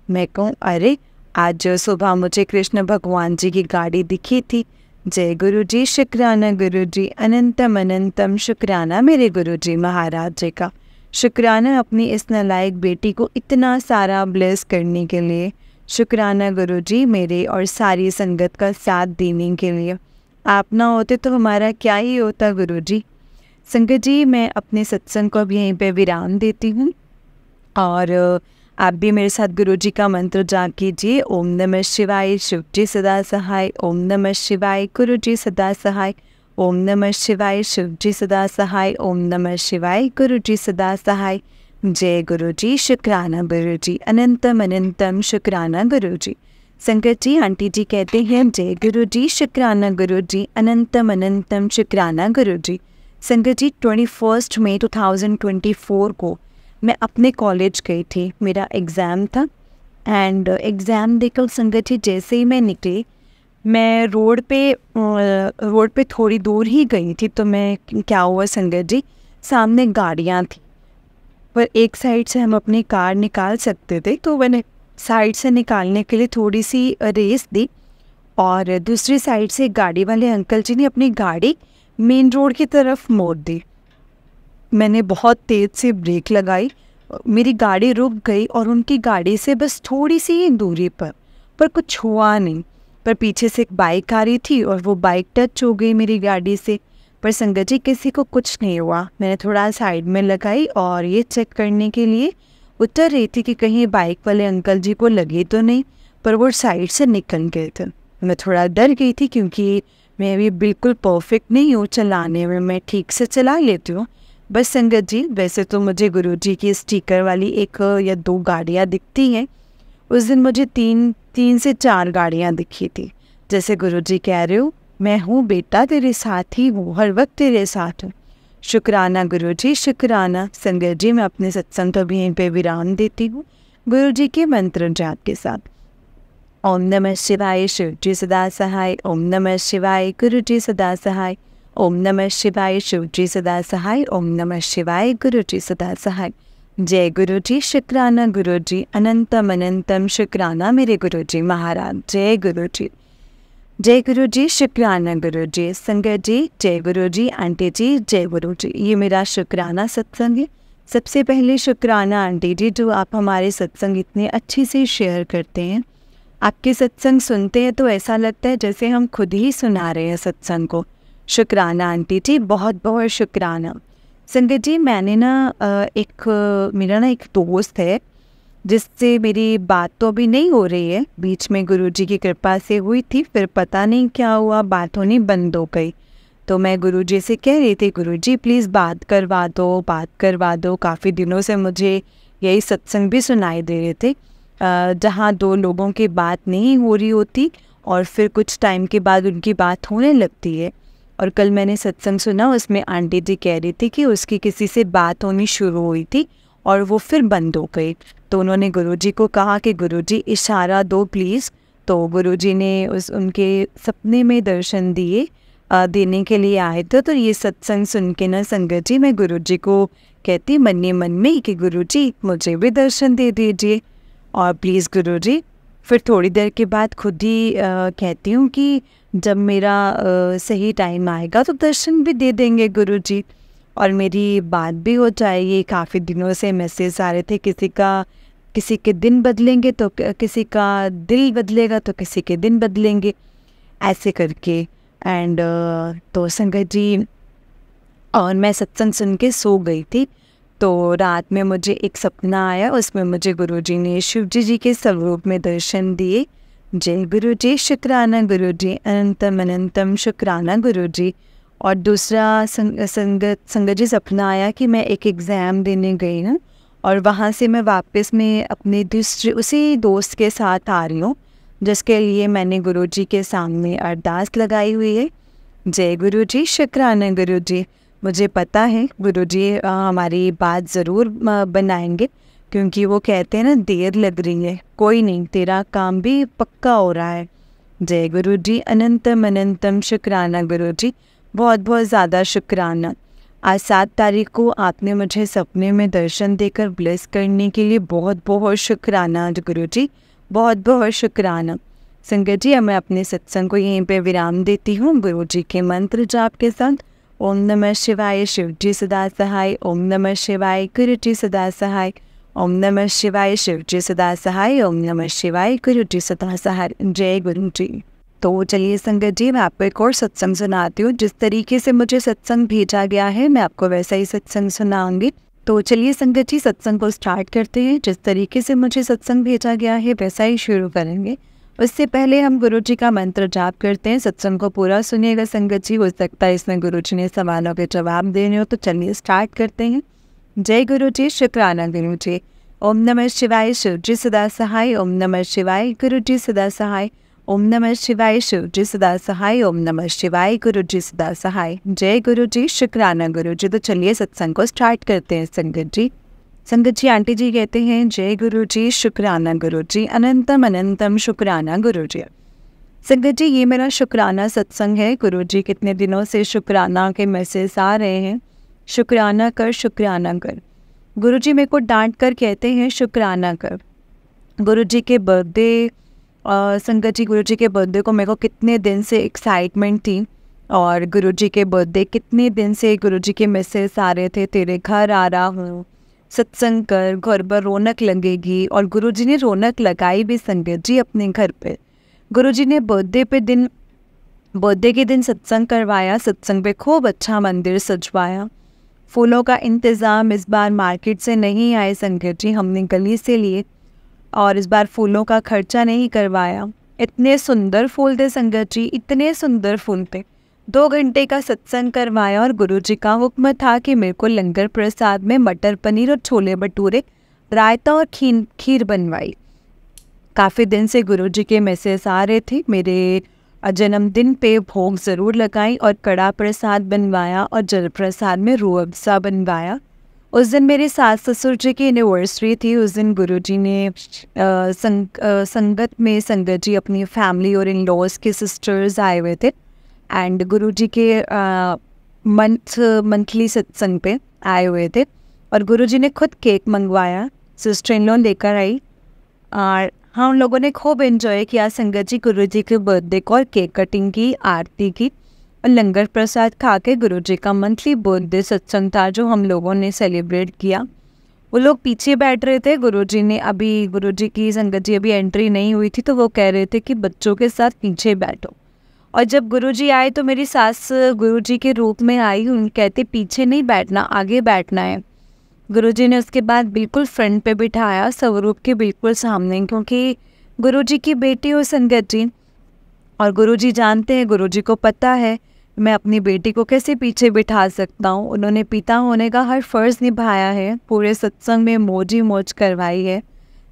मैं कहूँ अरे, आज सुबह मुझे कृष्ण भगवान जी की गाड़ी दिखी थी। जय गुरु जी, शुक्राना गुरु जी, अनंतम अनंतम शुक्राना मेरे गुरु जी महाराज जी का। शुक्राना अपनी इस नालायक बेटी को इतना सारा ब्लेस करने के लिए। शुक्राना गुरु जी मेरे और सारी संगत का साथ देने के लिए। आप ना होते तो हमारा क्या ही होता गुरु जी। संगत जी, मैं अपने सत्संग को अब यहीं पे विराम देती हूँ और आप भी मेरे साथ गुरु जी का मंत्र जाप कीजिए। ओम नमः शिवाय, शिव जी सदा सहाय। ओम नमः शिवाय, गुरु जी सदा सहाय। ओम नमः शिवाय, शिव जी सदा सहाय। ओम नमः शिवाय, गुरु जी सदा सहाय। जय गुरु जी, शुक्राना गुरु जी, अनंतम अनंतम शुक्राना गुरु जी। संगत जी, आंटी जी कहते हैं जय गुरु जी, शुक्राना गुरु जी, अनंतम अनंतम शुक्राना गुरु जी। संगत जी, 21 मई 2024 को मैं अपने कॉलेज गई थी, मेरा एग्ज़ाम था। एंड एग्ज़ाम देकर संगत जी जैसे ही मैं निकली, मैं रोड पे थोड़ी दूर ही गई थी, तो मैं क्या हुआ संगत जी, सामने गाड़ियाँ थी, पर एक साइड से हम अपनी कार निकाल सकते थे, तो मैंने साइड से निकालने के लिए थोड़ी सी रेस दी, और दूसरी साइड से गाड़ी वाले अंकल जी ने अपनी गाड़ी मेन रोड की तरफ मोड़ दी। मैंने बहुत तेज़ से ब्रेक लगाई, मेरी गाड़ी रुक गई और उनकी गाड़ी से बस थोड़ी सी ही दूरी पर कुछ हुआ नहीं। पर पीछे से एक बाइक आ रही थी और वो बाइक टच हो गई मेरी गाड़ी से, पर संगत जी किसी को कुछ नहीं हुआ। मैंने थोड़ा साइड में लगाई और ये चेक करने के लिए उतर रही थी कि कहीं बाइक वाले अंकल जी को लगे तो नहीं, पर वो साइड से निकल गए थे। मैं थोड़ा डर गई थी क्योंकि मैं भी बिल्कुल परफेक्ट नहीं हूँ चलाने में, मैं ठीक से चला लेती हूँ। बस संगत जी, वैसे तो मुझे गुरुजी की स्टिकर वाली 1 या 2 गाड़ियाँ दिखती हैं, उस दिन मुझे 3 से 4 गाड़ियाँ दिखी थी। जैसे गुरुजी कह रहे हो, मैं हूँ बेटा, तेरे साथ ही हूँ, हर वक्त तेरे साथ हूँ। शुक्राना गुरुजी, शुक्राना। संगत जी, मैं अपने सत्संग को भी यहीं पे विराम देती हूँ गुरुजी के मंत्र जाप के साथ। ओम नमः शिवाय, शिव जी सदा सहाय। ओम नमः शिवाय, गुरु जी सदा सहाय। ओम नमः शिवाय, शिव जी सदा सहाय। ओम नमः शिवाय, गुरु जी सदा सहाय। जय गुरु जी, शुक्राना गुरु जी, अनंतम अनंतम शुक्राना मेरे गुरु जी महाराज। जय गुरु जी, जय गुरु जी, शुक्राना गुरु जी। संगत जी, जय गुरु जी। आंटी जी, जय गुरु जी। ये मेरा शुक्राना सत्संग है। सबसे पहले शुक्राना आंटी जी, जो आप हमारे सत्संग इतने अच्छे से शेयर करते हैं। आपके सत्संग सुनते हैं तो ऐसा लगता है जैसे हम खुद ही सुना रहे हैं सत्संग को। शुक्राना आंटी जी, बहुत बहुत शुक्राना। संगत जी, मैंने मेरा एक दोस्त है जिससे मेरी बात तो अभी नहीं हो रही है, बीच में गुरुजी की कृपा से हुई थी, फिर पता नहीं क्या हुआ, बात होनी बंद हो गई। तो मैं गुरुजी से कह रही थी, गुरुजी प्लीज़ बात करवा दो। काफ़ी दिनों से मुझे यही सत्संग भी सुनाई दे रहे थे, जहाँ 2 लोगों की बात नहीं हो रही होती और फिर कुछ टाइम के बाद उनकी बात होने लगती है। और कल मैंने सत्संग सुना, उसमें आंटी जी कह रही थी कि उसकी किसी से बात होनी शुरू हुई थी और वो फिर बंद हो गई। तो उन्होंने गुरुजी को कहा कि गुरुजी इशारा दो प्लीज़। तो गुरुजी ने उनके सपने में दर्शन देने के लिए आए थे। तो ये सत्संग सुन के ना संगत जी, मैं गुरुजी को कहती मन ही मन में कि गुरुजी मुझे भी दर्शन दे दीजिए, और प्लीज़ गुरुजी। फिर थोड़ी देर के बाद खुद ही कहती हूँ कि जब मेरा सही टाइम आएगा तो दर्शन भी दे देंगे गुरुजी, और मेरी बात भी हो जाएगी। काफ़ी दिनों से मैसेज आ रहे थे, किसी के दिन बदलेंगे तो किसी का दिल बदलेगा तो किसी के दिन बदलेंगे, ऐसे करके। एंड तो संगत जी, और मैं सत्संग सुन के सो गई थी। तो रात में मुझे एक सपना आया, उसमें मुझे गुरुजी ने शिवजी जी के स्वरूप में दर्शन दिए। जय गुरु जी, शुक्राना गुरु जी, अनंतम अनंतम शुक्राना गुरु जी। और दूसरा संगत जी सपना आया कि मैं एक एग्ज़ाम देने गई हूँ और वहाँ से मैं वापस में अपने उसी दोस्त के साथ आ रही हूँ, जिसके लिए मैंने गुरुजी के सामने अरदास लगाई हुई है। जय गुरु जी, शुक्राना गुरु जी। मुझे पता है गुरुजी हमारी बात ज़रूर बनाएंगे, क्योंकि वो कहते हैं ना, देर लग रही है, कोई नहीं, तेरा काम भी पक्का हो रहा है। जय गुरु जी, अनंतम अनंतम शुक्राना गुरु जी, बहुत बहुत ज़्यादा शुक्राना। आज 7 तारीख को आपने मुझे सपने में दर्शन देकर ब्लेस करने के लिए बहुत बहुत शुक्राना गुरु जी, बहुत बहुत शुक्राना। संगत जी, मैं अपने सत्संग को यहीं पे विराम देती हूँ गुरु जी के मंत्र जाप के साथ। ओम नमः शिवाय, शिव जी सदा सहाय। ओम नमः शिवाय, गुरु जी सदा सहाय। ओम नमः शिवाय, शिव जी सदा सहाय। ओम नमः शिवाय, गुरु जी सदा सहाय। जय गुरु जी। तो चलिए संगत जी, मैं आपको एक और सत्संग सुनाती हूँ। जिस तरीके से मुझे सत्संग भेजा गया है, मैं आपको वैसा ही सत्संग सुनाऊंगी। तो चलिए संगत जी, सत्संग को स्टार्ट करते हैं। जिस तरीके से मुझे सत्संग भेजा गया है वैसा ही शुरू करेंगे। उससे पहले हम गुरु जी का मंत्र जाप करते हैं। सत्संग को पूरा सुनिएगा संगत जी, हो सकता है इसमें गुरु जी ने सवालों के जवाब देने हो। तो चलिए स्टार्ट करते हैं। जय गुरु जी, शुक्राना गुरु जी। ओम नमः शिवाय, शिव जी सदा सहाय। ओम नमः शिवाय, गुरु जी सदा सहाय। ओम नमः शिवाय, शिव जी सदा सहाय। ओम नमः शिवाय, गुरु जी सदा सहाय। जय गुरु जी, शुक्राना गुरु जी। तो चलिए सत्संग को स्टार्ट करते हैं संगत जी। संगत जी, आंटी जी कहते हैं जय गुरु जी, शुक्राना गुरु जी, अनंतम अनंतम शुक्राना गुरु जी। संगत जी, ये मेरा शुक्राना सत्संग है। गुरु जी कितने दिनों से शुक्राना के मैसेज आ रहे हैं, शुक्राना कर, शुक्राना कर। गुरु जी मेरे को डांट कर कहते हैं शुक्राना कर। गुरु जी के बर्थडे, संगत जी गुरु जी के बर्थडे को मेरे को कितने दिन से एक्साइटमेंट थी। और गुरु जी के बर्थडे कितने दिन से गुरु जी के मैसेज आ रहे थे, तेरे घर आ रहा हूँ, सत्संग कर, घर पर रौनक लगेगी। और गुरु जी ने रौनक लगाई भी संगत जी अपने घर पे। गुरु जी ने बर्थडे के दिन सत्संग करवाया। सत्संग पे खूब अच्छा मंदिर सजवाया। फूलों का इंतज़ाम इस बार मार्केट से नहीं आए संगत जी, हमने गली से लिए। और इस बार फूलों का खर्चा नहीं करवाया। इतने सुंदर फूल थे संगत जी, इतने सुंदर फूल थे। 2 घंटे का सत्संग करवाया और गुरु जी का हुक्म था कि मेरे को लंगर प्रसाद में मटर पनीर और छोले भटूरे, रायता और खीर बनवाई। काफ़ी दिन से गुरु जी के मैसेज आ रहे थे। मेरे जन्मदिन पे भोग ज़रूर लगाई और कड़ा प्रसाद बनवाया और जल प्रसाद में रूह अफ़ज़ा बनवाया। उस दिन मेरे सास ससुर जी की एनिवर्सरी थी। उस दिन गुरु जी ने संगत में संगत जी अपनी फैमिली और इन लॉज के सिस्टर्स आए हुए थे। एंड गुरु जी के मंथली सत्संग पे आए हुए थे। और गुरु जी ने खुद केक मंगवाया, सिस्टर इन लॉ लेकर आई। और हम लोगों ने खूब एंजॉय किया संगत जी गुरु जी के बर्थडे को, और केक कटिंग की, आरती की और लंगर प्रसाद खा के गुरु जी का मंथली बर्थडे सत्संग था जो हम लोगों ने सेलिब्रेट किया। वो लोग पीछे बैठ रहे थे। गुरु जी की संगत जी अभी एंट्री नहीं हुई थी, तो वो कह रहे थे कि बच्चों के साथ पीछे बैठो। और जब गुरु जी आए तो मेरी सास गुरु जी के रूप में आई। उन कहते पीछे नहीं बैठना, आगे बैठना है। गुरु जी ने उसके बाद बिल्कुल फ्रंट पे बिठाया, स्वरूप के बिल्कुल सामने, क्योंकि गुरु जी की बेटी हो संगत जी। और गुरु जी जानते हैं, गुरु जी को पता है मैं अपनी बेटी को कैसे पीछे बिठा सकता हूँ। उन्होंने पिता होने का हर फर्ज निभाया है। पूरे सत्संग में मौज ही मौज करवाई है।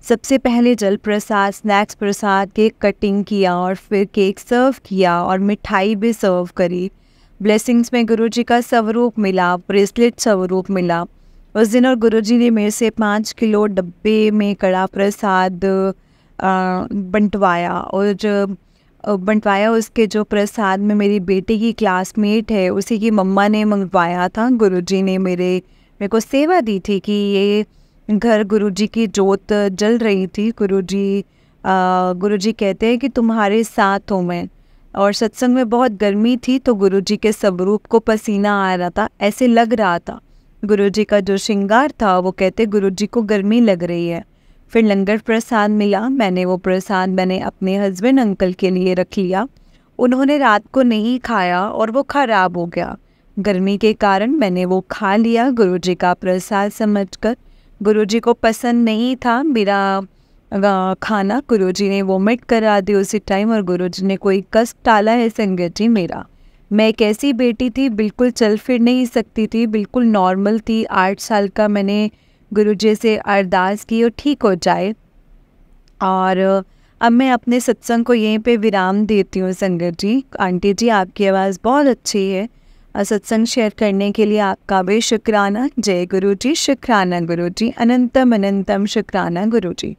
सबसे पहले जल प्रसाद, स्नैक्स प्रसाद, केक कटिंग किया और फिर केक सर्व किया और मिठाई भी सर्व करी। ब्लेसिंग्स में गुरु जी का स्वरूप मिला, ब्रेसलेट स्वरूप मिला उस दिन। और गुरु जी ने मेरे से 5 किलो डब्बे में कड़ा प्रसाद बंटवाया। और बंटवाया उसके जो प्रसाद में मेरी बेटी की क्लासमेट है, उसी की मम्मा ने मंगवाया था। गुरु जी ने मेरे को सेवा दी थी कि ये घर गुरु जी की जोत जल रही थी। गुरु जी कहते हैं कि तुम्हारे साथ हूँ मैं। और सत्संग में बहुत गर्मी थी, तो गुरु जी के स्वरूप को पसीना आ रहा था, ऐसे लग रहा था। गुरु जी का जो श्रृंगार था, वो कहते गुरु जी को गर्मी लग रही है। फिर लंगर प्रसाद मिला। वो प्रसाद मैंने अपने हस्बैंड अंकल के लिए रख लिया। उन्होंने रात को नहीं खाया और वो ख़राब हो गया गर्मी के कारण। मैंने वो खा लिया गुरु जी का प्रसाद समझकर। गुरु जी को पसंद नहीं था मेरा खाना। गुरु जी ने वोमिट करा दी उसी टाइम। और गुरु जी ने कोई कष्ट टाला है संगत जी मेरा। मैं एक ऐसी बेटी थी, बिल्कुल चल फिर नहीं सकती थी, बिल्कुल नॉर्मल थी। 8 साल का मैंने गुरु जी से अरदास की और ठीक हो जाए। और अब मैं अपने सत्संग को यहीं पे विराम देती हूँ संगत जी। आंटी जी, आपकी आवाज़ बहुत अच्छी है। सत्संग शेयर करने के लिए आपका भी शुक्राना। जय गुरु जी, शुक्राना गुरु जी, अनंतम अनंतम शुक्राना गुरु जी।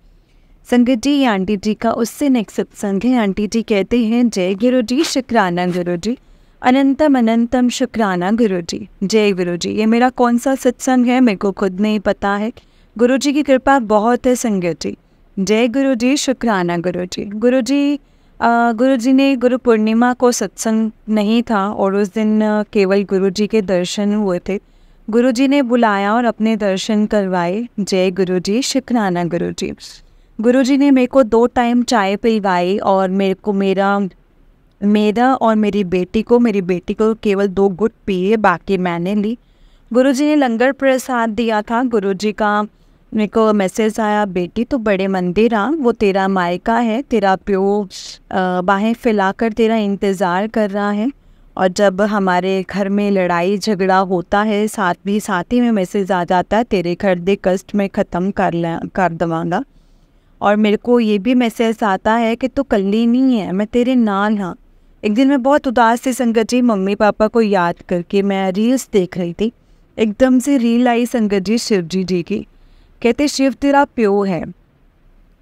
संगत जी, ये आंटी जी का उससे नेक्स्ट सत्संग है। आंटी जी कहते हैं जय गुरु जी, शुक्राना गुरु जी, अनंतम अनंतम शुक्राना गुरु जी। जय गुरु जी। ये मेरा कौन सा सत्संग है मेरे को खुद नहीं पता है। गुरु जी की कृपा बहुत है संगत जी। जय गुरु जी, शुक्राना गुरु जी। गुरु जी ने गुरु पूर्णिमा को सत्संग नहीं था और उस दिन केवल गुरु जी के दर्शन हुए थे। गुरु जी ने बुलाया और अपने दर्शन करवाए। जय गुरु जी, शुक्राना गुरु जी। गुरु जी ने मेरे को 2 टाइम चाय पिलवाई और मेरा और मेरी बेटी को केवल 2 घुट पिए, बाकी मैंने ली। गुरुजी ने लंगर प्रसाद दिया था। गुरुजी का मेरे को मैसेज आया, बेटी तो बड़े मंदिर आ, वो तेरा मायका है, तेरा प्यो बाहें फैलाकर तेरा इंतज़ार कर रहा है। और जब हमारे घर में लड़ाई झगड़ा होता है साथ ही में मैसेज आ जाता है, तेरे घर दे कष्ट में ख़त्म कर दवांगा। और मेरे को ये भी मैसेज आता है कि तू कल्ली नहीं है, मैं तेरे नाल हाँ। एक दिन मैं बहुत उदास थी संगत जी, मम्मी पापा को याद करके मैं रील्स देख रही थी। एकदम से रील आई संगत जी शिव जी की। कहते शिव तेरा प्यो है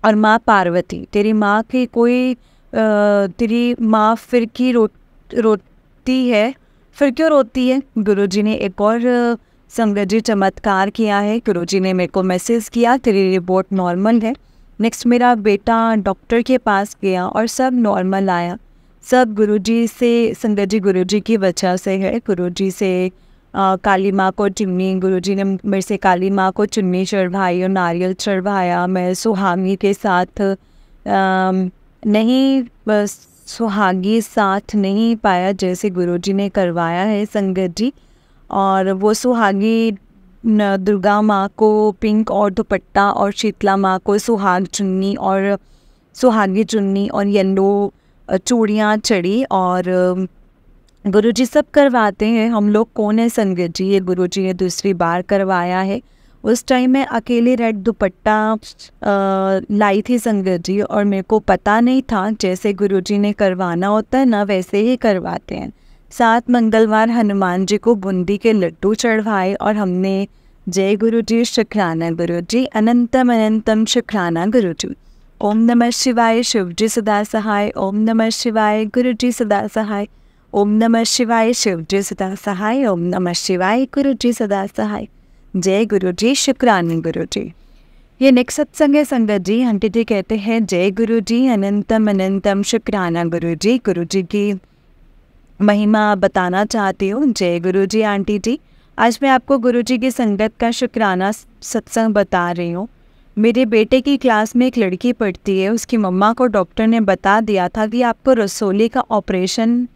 और माँ पार्वती, तेरी माँ की कोई तेरी माँ फिर की रोती है, फिर क्यों रोती है। गुरुजी ने एक और संगत जी चमत्कार किया है। गुरुजी ने मेरे को मैसेज किया, तेरी रिपोर्ट नॉर्मल है। नेक्स्ट मेरा बेटा डॉक्टर के पास गया और सब नॉर्मल आया। सब गुरुजी से, संगत जी गुरुजी की वजह से है। गुरुजी से काली माँ को चुन्नी, गुरुजी ने मेरे से काली माँ को चुन्नी चढ़वाई और नारियल चढ़वाया। मैं सुहागी के साथ नहीं, बस सुहागी साथ नहीं पाया जैसे गुरुजी ने करवाया है संगत जी। और वो सुहागी दुर्गा माँ को पिंक और दुपट्टा और शीतला माँ को सुहाग चुन्नी और सुहागी चुन्नी और येलो चूड़ियाँ चढ़ी। और गुरुजी सब करवाते हैं, हम लोग कौन है संगत जी, ये गुरुजी ने दूसरी बार करवाया है। उस टाइम मैं अकेले रेड दुपट्टा लाई थी संगत जी, और मेरे को पता नहीं था जैसे गुरुजी ने करवाना होता है ना वैसे ही करवाते हैं। 7 मंगलवार हनुमान जी को बूंदी के लड्डू चढ़वाए और हमने जय गुरुजी शुक्राना गुरुजी, अनंतम अनंतम शुक्राना गुरुजी। ओम नमः शिवाय, शिवजी सदा सहाय। ओम नमः शिवाय, गुरुजी सदा सहाय। ओम नमः शिवाय, शिवजी सदा सहाय। ओम नमः शिवाय, गुरुजी सदा सहाय। जय गुरुजी शुक्राना गुरुजी। ये नेक्स्ट सत्संग है संगत जी। आंटी जी कहते हैं जय गुरुजी, अनंतम अनंतम शुक्राना गुरुजी। गुरुजी की महिमा बताना चाहती हूँ। जय गुरुजी आंटी जी। आज मैं आपको गुरुजी की संगत का शुक्राना सत्संग बता रही हूँ। मेरे बेटे की क्लास में एक लड़की पढ़ती है, उसकी मम्मा को डॉक्टर ने बता दिया था कि आपको रसोली का ऑपरेशन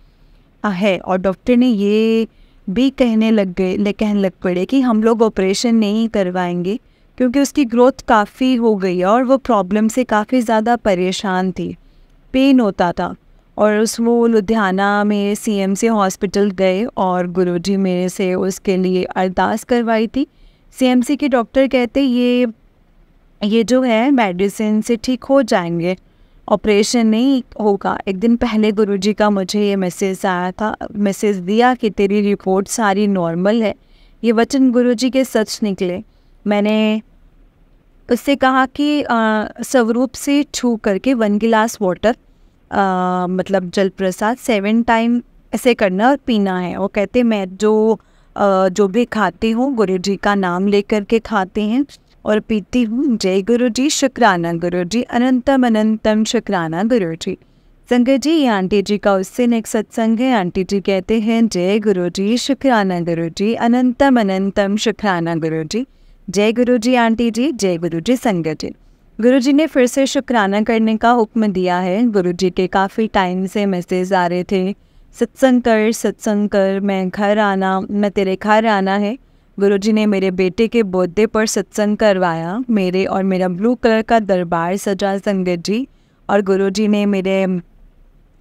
है, और डॉक्टर ने ये भी कहने लग पड़े कि हम लोग ऑपरेशन नहीं करवाएंगे क्योंकि उसकी ग्रोथ काफ़ी हो गई है और वो प्रॉब्लम से काफ़ी ज़्यादा परेशान थी, पेन होता था। और वो लुधियाना में CMC हॉस्पिटल गए और गुरुजी मेरे से उसके लिए अरदास करवाई थी। CMC के डॉक्टर कहते ये जो है मेडिसिन से ठीक हो जाएंगे, ऑपरेशन नहीं होगा। एक दिन पहले गुरुजी का मुझे ये मैसेज आया था, मैसेज दिया कि तेरी रिपोर्ट सारी नॉर्मल है। ये वचन गुरुजी के सच निकले। मैंने उससे कहा कि स्वरूप से छू करके 1 गिलास वाटर मतलब जल प्रसाद 7 टाइम ऐसे करना और पीना है। वो कहते मैं जो भी खाती हूँ गुरुजी का नाम लेकर के खाते हैं और पीती हूँ। जय गुरुजी शुक्राना गुरुजी, अनंतम अनंतम शुक्राना गुरुजी। संगत जी ये आंटी जी का उससे नेक्स्ट सत्संग है। आंटी जी कहते हैं जय गुरुजी शुक्राना गुरुजी, अनंतम अनंतम शुक्राना गुरुजी। जय गुरुजी आंटी जी, जय गुरुजी संगत जी। गुरुजी ने फिर से शुक्राना करने का हुक्म दिया है। गुरुजी के काफ़ी टाइम से मैसेज आ रहे थे, सत्संग कर, मैं तेरे घर आना है। गुरुजी ने मेरे बेटे के बर्थडे पर सत्संग करवाया। मेरे और मेरा ब्लू कलर का दरबार सजा संगत जी, और गुरुजी ने मेरे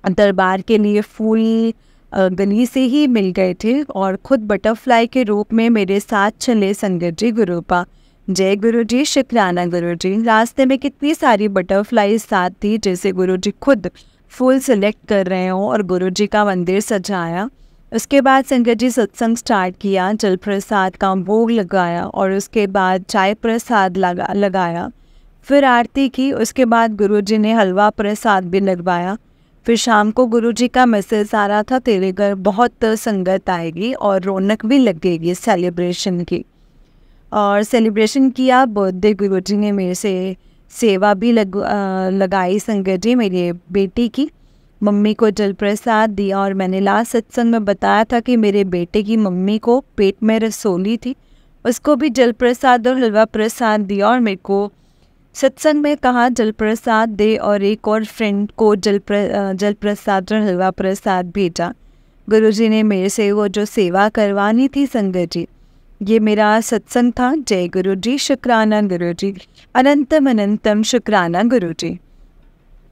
दरबार के लिए फूल गली से ही मिल गए थे और खुद बटरफ्लाई के रूप में मेरे साथ चले संगत जी गुरुपा। जय गुरुजी शुक्राना गुरुजी। रास्ते में कितनी सारी बटरफ्लाई साथ थी, जैसे गुरुजी खुद फूल सेलेक्ट कर रहे हों, और गुरुजी का मंदिर सजाया। उसके बाद संगत जी सत्संग स्टार्ट किया, जल प्रसाद का भोग लगाया और उसके बाद चाय प्रसाद लगाया, फिर आरती की। उसके बाद गुरुजी ने हलवा प्रसाद भी लगवाया। फिर शाम को गुरुजी का मैसेज आ रहा था, तेरे घर बहुत संगत आएगी और रौनक भी लगेगी सेलिब्रेशन की। और सेलिब्रेशन किया। बर्थडे गुरुजी ने मेरे से सेवा भी लगाई संगत जी मेरी बेटी की। मम्मी को जल प्रसाद दिया, और मैंने लास्ट सत्संग में बताया था कि मेरे बेटे की मम्मी को पेट में रसोली थी, उसको भी जल प्रसाद और हलवा प्रसाद दिया। और मेरे को सत्संग में कहा जल प्रसाद दे, और एक और फ्रेंड को जल प्रसाद और हलवा प्रसाद भेजा। गुरुजी ने मेरे से वो जो सेवा करवानी थी संगत जी, ये मेरा सत्संग था। जय गुरु जी, शुक्राना गुरु जी, अनंतम अनंतम शुक्राना गुरु जी।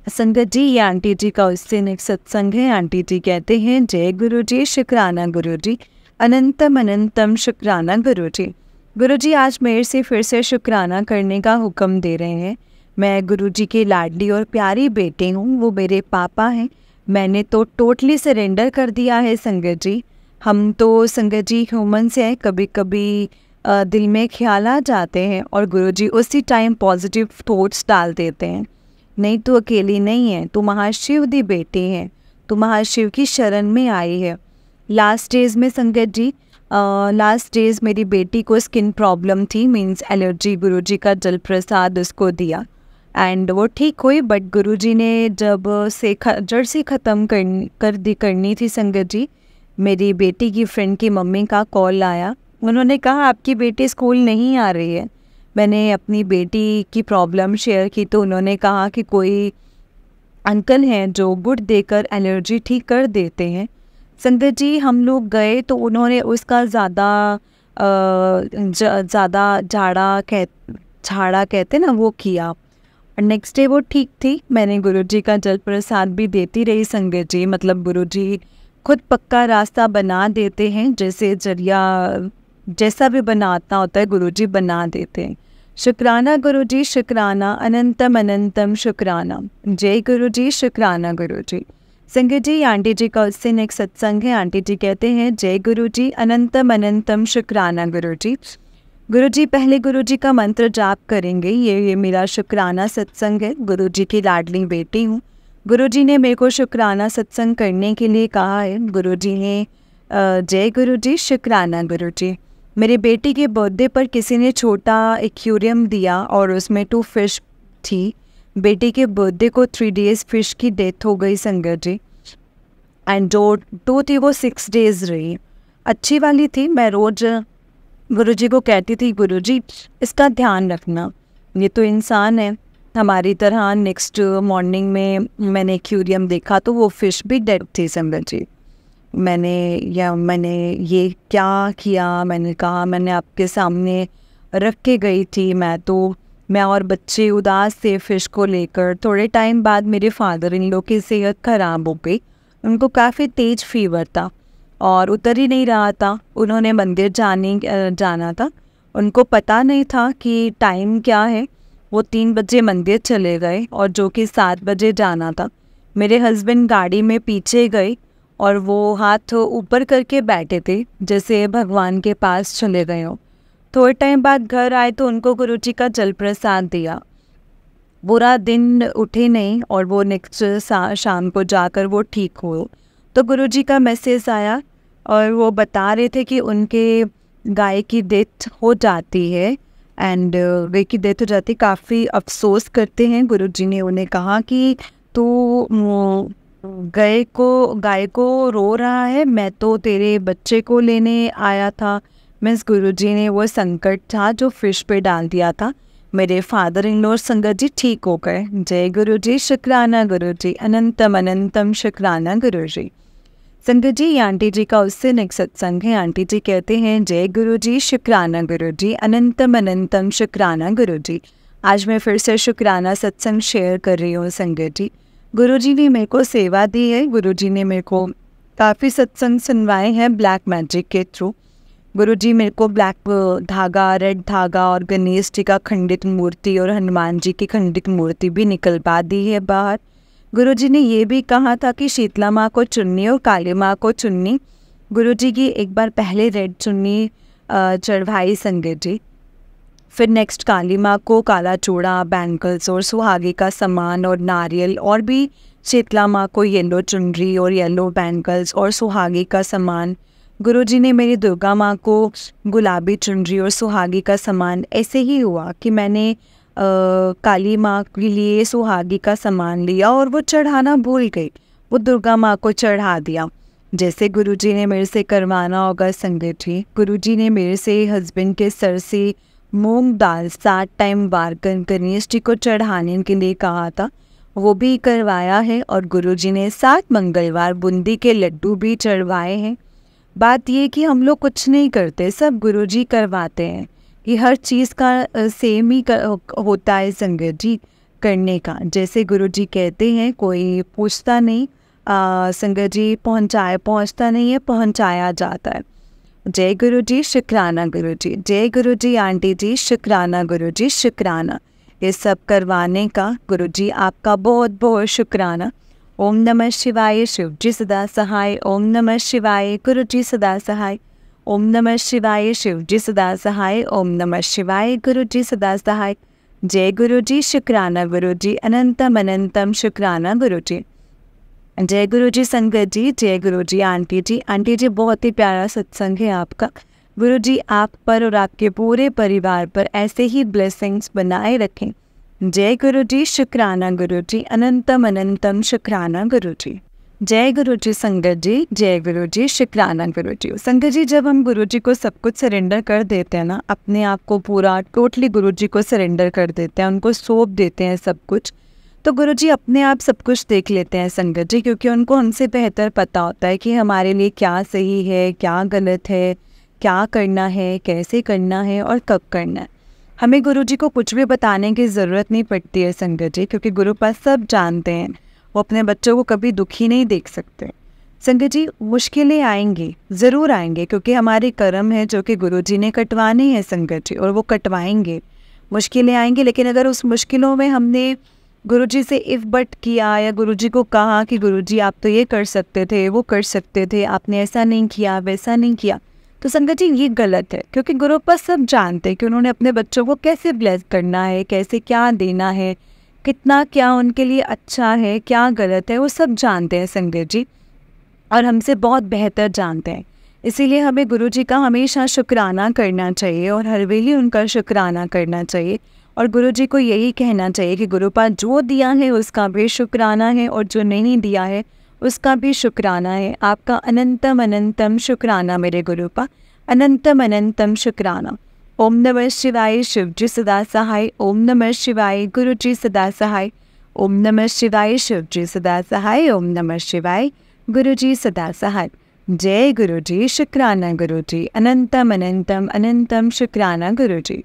संगत जी, ये आंटी जी का उस दिन एक सत्संग है। आंटी जी कहते हैं, जय गुरु जी, शुक्राना गुरु जी, अनंतम अनंतम शुक्राना गुरु जी। गुरु जी आज मेरे से फिर से शुक्राना करने का हुक्म दे रहे हैं। मैं गुरु जी की लाडली और प्यारी बेटी हूँ, वो मेरे पापा हैं। मैंने तो टोटली सरेंडर कर दिया है संगत जी। हम तो संगत जी ह्यूमन्स हैं, कभी कभी दिल में ख्याल आ जाते हैं और गुरु जी उसी टाइम पॉजिटिव थॉट्स डाल देते हैं। नहीं, तू अकेली नहीं है, तू महाशिव दी बेटी है, तू महाशिव की शरण में आई है। लास्ट डेज में संगत जी, लास्ट डेज मेरी बेटी को स्किन प्रॉब्लम थी, मींस एलर्जी। गुरुजी का जल प्रसाद उसको दिया एंड वो ठीक हुई। बट गुरुजी ने जब से जड़ से ख़त्म करनी थी संगत जी, मेरी बेटी की फ्रेंड की मम्मी का कॉल आया। उन्होंने कहा आपकी बेटी स्कूल नहीं आ रही है। मैंने अपनी बेटी की प्रॉब्लम शेयर की तो उन्होंने कहा कि कोई अंकल हैं जो गुड़ देकर एलर्जी ठीक कर देते हैं। संगत जी हम लोग गए तो उन्होंने उसका ज़्यादा झाड़ा कहते ना वो किया और नेक्स्ट डे वो ठीक थी। मैंने गुरुजी का जल प्रसाद भी देती रही संगत जी। मतलब गुरुजी खुद पक्का रास्ता बना देते हैं, जैसे जरिया जैसा भी बनाना होता है गुरुजी बना देते हैं। शुक्राना गुरुजी, शुक्राना, अनंतम अनंतम शुक्राना। जय गुरुजी, शुक्राना गुरुजी। संगत जी आंटी जी का उससे एक सत्संग है। आंटी जी कहते हैं, जय गुरुजी, अनंतम अनंतम शुक्राना गुरुजी। गुरुजी पहले गुरुजी का मंत्र जाप करेंगे। ये मेरा शुक्राना सत्संग है। गुरुजी की लाडली बेटी हूँ। गुरुजी ने मेरे को शुक्राना सत्संग करने के लिए कहा है। गुरुजी ने जय गुरुजी, शुक्राना गुरुजी। मेरी बेटी के बर्थडे पर किसी ने छोटा एक्वेरियम दिया और उसमें 2 फिश थी। बेटी के बर्थडे को 3 डेज़ फिश की डेथ हो गई संगत जी एंड जो 2 थी वो 6 डेज़ रही। अच्छी वाली थी। मैं रोज़ गुरुजी को कहती थी, गुरुजी इसका ध्यान रखना, ये तो इंसान है हमारी तरह। नेक्स्ट मॉर्निंग में मैंने एक्वेरियम देखा तो वो फिश भी डेड थी संगत जी। मैंने ये क्या किया? मैंने कहा मैंने आपके सामने रख के गई थी। मैं और बच्चे उदास थे फिश को लेकर। थोड़े टाइम बाद मेरे फादर इन लोग की सेहत ख़राब हो गई। उनको काफ़ी तेज़ फीवर था और उतर ही नहीं रहा था। उन्होंने मंदिर जाना था। उनको पता नहीं था कि टाइम क्या है। वो 3 बजे मंदिर चले गए और जो कि 7 बजे जाना था। मेरे हस्बैंड गाड़ी में पीछे गए और वो हाथ ऊपर करके बैठे थे जैसे भगवान के पास चले गए हो। थोड़े टाइम बाद घर आए तो उनको गुरुजी का जल प्रसाद दिया। पूरा दिन उठे नहीं और वो नेक्स्ट शाम को जाकर वो ठीक हो। तो गुरुजी का मैसेज आया और वो बता रहे थे कि उनके गाय की डेथ हो जाती है एंड गाय की डेथ हो जाती। काफ़ी अफसोस करते हैं। गुरुजी ने उन्हें कहा कि तू गाय को रो रहा है, मैं तो तेरे बच्चे को लेने आया था। मीन्स गुरुजी ने वो संकट था जो फिश पे डाल दिया था। मेरे फादर इन लॉ संगत जी ठीक हो गए। जय गुरुजी, शुक्राना गुरुजी, अनंतम अनंतम शुक्राना गुरुजी। संगत जी ये आंटी जी का उससे एक सत्संग है। आंटी जी कहते हैं, जय गुरुजी, शुक्राना गुरुजी, अनंतम अनंतम शुक्राना गुरुजी। आज मैं फिर से शुक्राना सत्संग शेयर कर रही हूँ संगत जी। गुरुजी ने मेरे को सेवा दी है। गुरुजी ने मेरे को काफ़ी सत्संग सुनवाए हैं ब्लैक मैजिक के थ्रू। गुरुजी मेरे को ब्लैक धागा, रेड धागा और गणेश जी का खंडित मूर्ति और हनुमान जी की खंडित मूर्ति भी निकलवा दी है बाहर। गुरुजी ने ये भी कहा था कि शीतला माँ को चुन्नी और काली माँ को चुन्नी। गुरुजी की एक बार पहले रेड चुन्नी चढ़वाई संगत जी। फिर नेक्स्ट काली माँ को काला चूड़ा, बैंगल्स और सुहागे का सामान और नारियल, और भी शीतला माँ को येलो चुनरी और येलो बैंगल्स और सुहागे का सामान। गुरुजी ने मेरी दुर्गा माँ को गुलाबी चुनरी और सुहागी का सामान। ऐसे ही हुआ कि मैंने काली माँ के लिए सुहागी का सामान लिया और वो चढ़ाना भूल गई। वो दुर्गा माँ को चढ़ा दिया जैसे गुरुजी ने मेरे से करवाना होगा संगत जी। गुरुजी ने मेरे से हस्बैंड के सर से मूंग दाल 7 टाइम वार कर गणेश जी को चढ़ाने के लिए कहा था, वो भी करवाया है। और गुरुजी ने 7 मंगलवार बूंदी के लड्डू भी चढ़वाए हैं। बात ये कि हम लोग कुछ नहीं करते, सब गुरुजी करवाते हैं। ये हर चीज़ का सेम ही होता है संगत जी करने का। जैसे गुरुजी कहते हैं कोई पूछता नहीं संगत जी, पहुँचता नहीं है, पहुँचाया जाता है। जय गुरु जी, शुक्राना गुरु जी। जय गुरु जी आंटी जी, शुक्राना गुरु जी, शुक्राना। ये सब करवाने का गुरु जी आपका बहुत बहुत शुक्राना। ओम नमः शिवाय, शिव जी सदा सहाय। ओम नमः शिवाय, गुरु जी सदा सहाय। ओम नमः शिवाय, शिव जी सदा सहाय। ओम नमः शिवाय, गुरु जी सदा सहाय। जय गुरु जी, शुक्राना गुरु जी, अनंतम अनंतम शुक्राना गुरु जी। जय गुरु जी संगत जी, जय गुरु जी आंटी जी। आंटी जी बहुत ही प्यारा सत्संग है आपका। गुरु जी आप पर और आपके पूरे परिवार पर ऐसे ही ब्लेसिंग्स बनाए रखें। जय गुरु जी, शुक्राना गुरु जी, अनंतम अनंतम शुक्राना गुरु जी। जय गुरु जी संगत जी, जय गुरु जी, शुक्राना गुरु जी। संगत जी जब हम गुरु जी को सब कुछ सरेंडर कर देते हैं ना, अपने आप को पूरा टोटली गुरु जी को सरेंडर कर देते हैं, उनको सौंप देते हैं सब कुछ, तो गुरु जी अपने आप सब कुछ देख लेते हैं संगत जी, क्योंकि उनको हमसे बेहतर पता होता है कि हमारे लिए क्या सही है, क्या गलत है, क्या करना है, कैसे करना है और कब करना है। हमें गुरु जी को कुछ भी बताने की ज़रूरत नहीं पड़ती है संगत जी, क्योंकि गुरु पास सब जानते हैं। वो अपने बच्चों को कभी दुखी नहीं देख सकते। संगत जी मुश्किलें आएंगी, ज़रूर आएंगे, क्योंकि हमारे कर्म है जो कि गुरु जी ने कटवाने हैं संगत जी, और वो कटवाएंगे। मुश्किलें आएंगी, लेकिन अगर उस मुश्किलों में हमने गुरुजी से इफ़ बट किया या गुरुजी को कहा कि गुरुजी आप तो ये कर सकते थे, वो कर सकते थे, आपने ऐसा नहीं किया, वैसा नहीं किया, तो संगत जी ये गलत है। क्योंकि गुरु पास सब जानते हैं कि उन्होंने अपने बच्चों को कैसे ब्लेस करना है, कैसे क्या देना है, कितना क्या उनके लिए अच्छा है, क्या गलत है, वो सब जानते हैं संगत जी, और हमसे बहुत बेहतर जानते हैं। इसीलिए हमें गुरुजी का हमेशा शुक्राना करना चाहिए और हर वेले उनका शुक्राना करना चाहिए। और गुरुजी को यही कहना चाहिए कि गुरु पास जो दिया है उसका भी शुक्राना है, और जो नहीं दिया है उसका भी शुक्राना है। आपका अनंतम अनंतम शुक्राना मेरे गुरु पा, अनंतम अनंतम शुक्राना। ओम नमः शिवाय, शिव जी सदा सहाय। ओम नमः शिवाय, गुरु जी सदा सहाय। ओम नमः शिवाय, शिव जी सदा सहाय। ओम नमः शिवाय, गुरु जी सदा सहाय। जय गुरु जी, शुक्राना गुरु जी, अनंतम अनंतम अनंतम शुक्राना गुरु जी।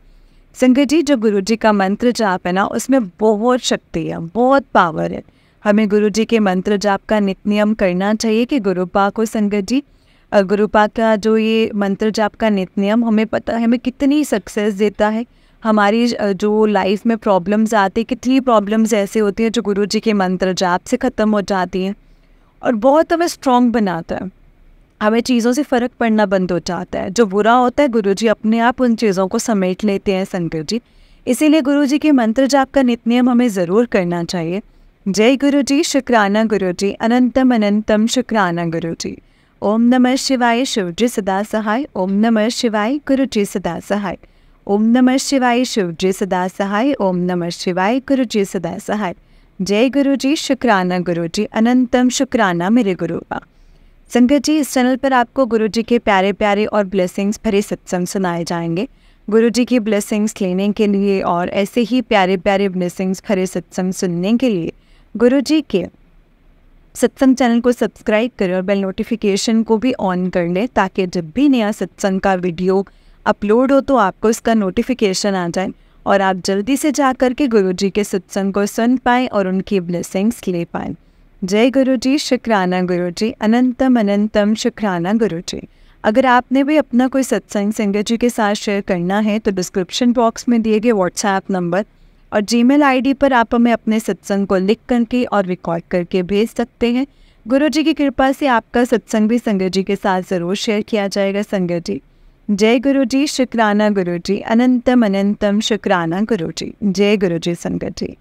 संगत जी जो गुरु जी का मंत्र जाप है ना, उसमें बहुत शक्ति है, बहुत पावर है। हमें गुरु जी के मंत्र जाप का नित्य नियम करना चाहिए कि गुरुपा को संगत जी गुरुपा का जो ये मंत्र जाप का नित्य नियम, हमें पता है हमें कितनी सक्सेस देता है। हमारी जो लाइफ में प्रॉब्लम्स आती, कितनी प्रॉब्लम्स ऐसे होती हैं जो गुरु जी के मंत्र जाप से ख़त्म हो जाती हैं, और बहुत हमें स्ट्रॉन्ग बनाता है। हमें चीज़ों से फ़र्क पड़ना बंद हो जाता है। जो बुरा होता है गुरुजी अपने आप उन चीज़ों को समेट लेते हैं संगत जी। इसीलिए गुरुजी के मंत्र जाप का नित्य नियम हमें ज़रूर करना चाहिए। जय गुरु जी, शुक्राना गुरु जी, अनंतम अनंतम शुक्राना गुरु जी। ओम नमः शिवाय, शिव जी सदा सहाय। ओम नमः शिवाय, गुरु जी सदा सहाय। ओम नमः शिवाय, शिव जी सदा सहाय। ओम नमः शिवाय, गुरु जी सदा सहाय। जय गुरु जी, शुक्राना गुरु जी, अनंतम शुक्राना मेरे गुरु का। संगत जी इस चैनल पर आपको गुरु जी के प्यारे प्यारे और ब्लेसिंग्स भरे सत्संग सुनाए जाएंगे। गुरु जी की ब्लेसिंग्स लेने के लिए और ऐसे ही प्यारे प्यारे ब्लेसिंग्स भरे सत्संग सुनने के लिए गुरु जी के सत्संग चैनल को सब्सक्राइब करें और बेल नोटिफिकेशन को भी ऑन कर लें, ताकि जब भी नया सत्संग का वीडियो अपलोड हो तो आपको इसका नोटिफिकेशन आ जाए और आप जल्दी से जा कर के गुरु जी के सत्संग को सुन पाएँ और उनकी ब्लेसिंग्स ले पाएँ। जय गुरु जी, शुक्राना गुरु जी, अनंतम अनंतम शुक्राना गुरु जी। अगर आपने भी अपना कोई सत्संग संगत जी के साथ शेयर करना है तो डिस्क्रिप्शन बॉक्स में दिए गए व्हाट्सएप नंबर और जीमेल आईडी पर आप हमें अपने सत्संग को लिख करके और रिकॉर्ड करके भेज सकते हैं। गुरु जी की कृपा से आपका सत्संग भी संगत जी के साथ ज़रूर शेयर किया जाएगा संगत जी। जय गुरु जी, शुक्राना गुरु जी, अनंतम अनंतम शुक्राना गुरु जी। जय गुरु जी संगत जी।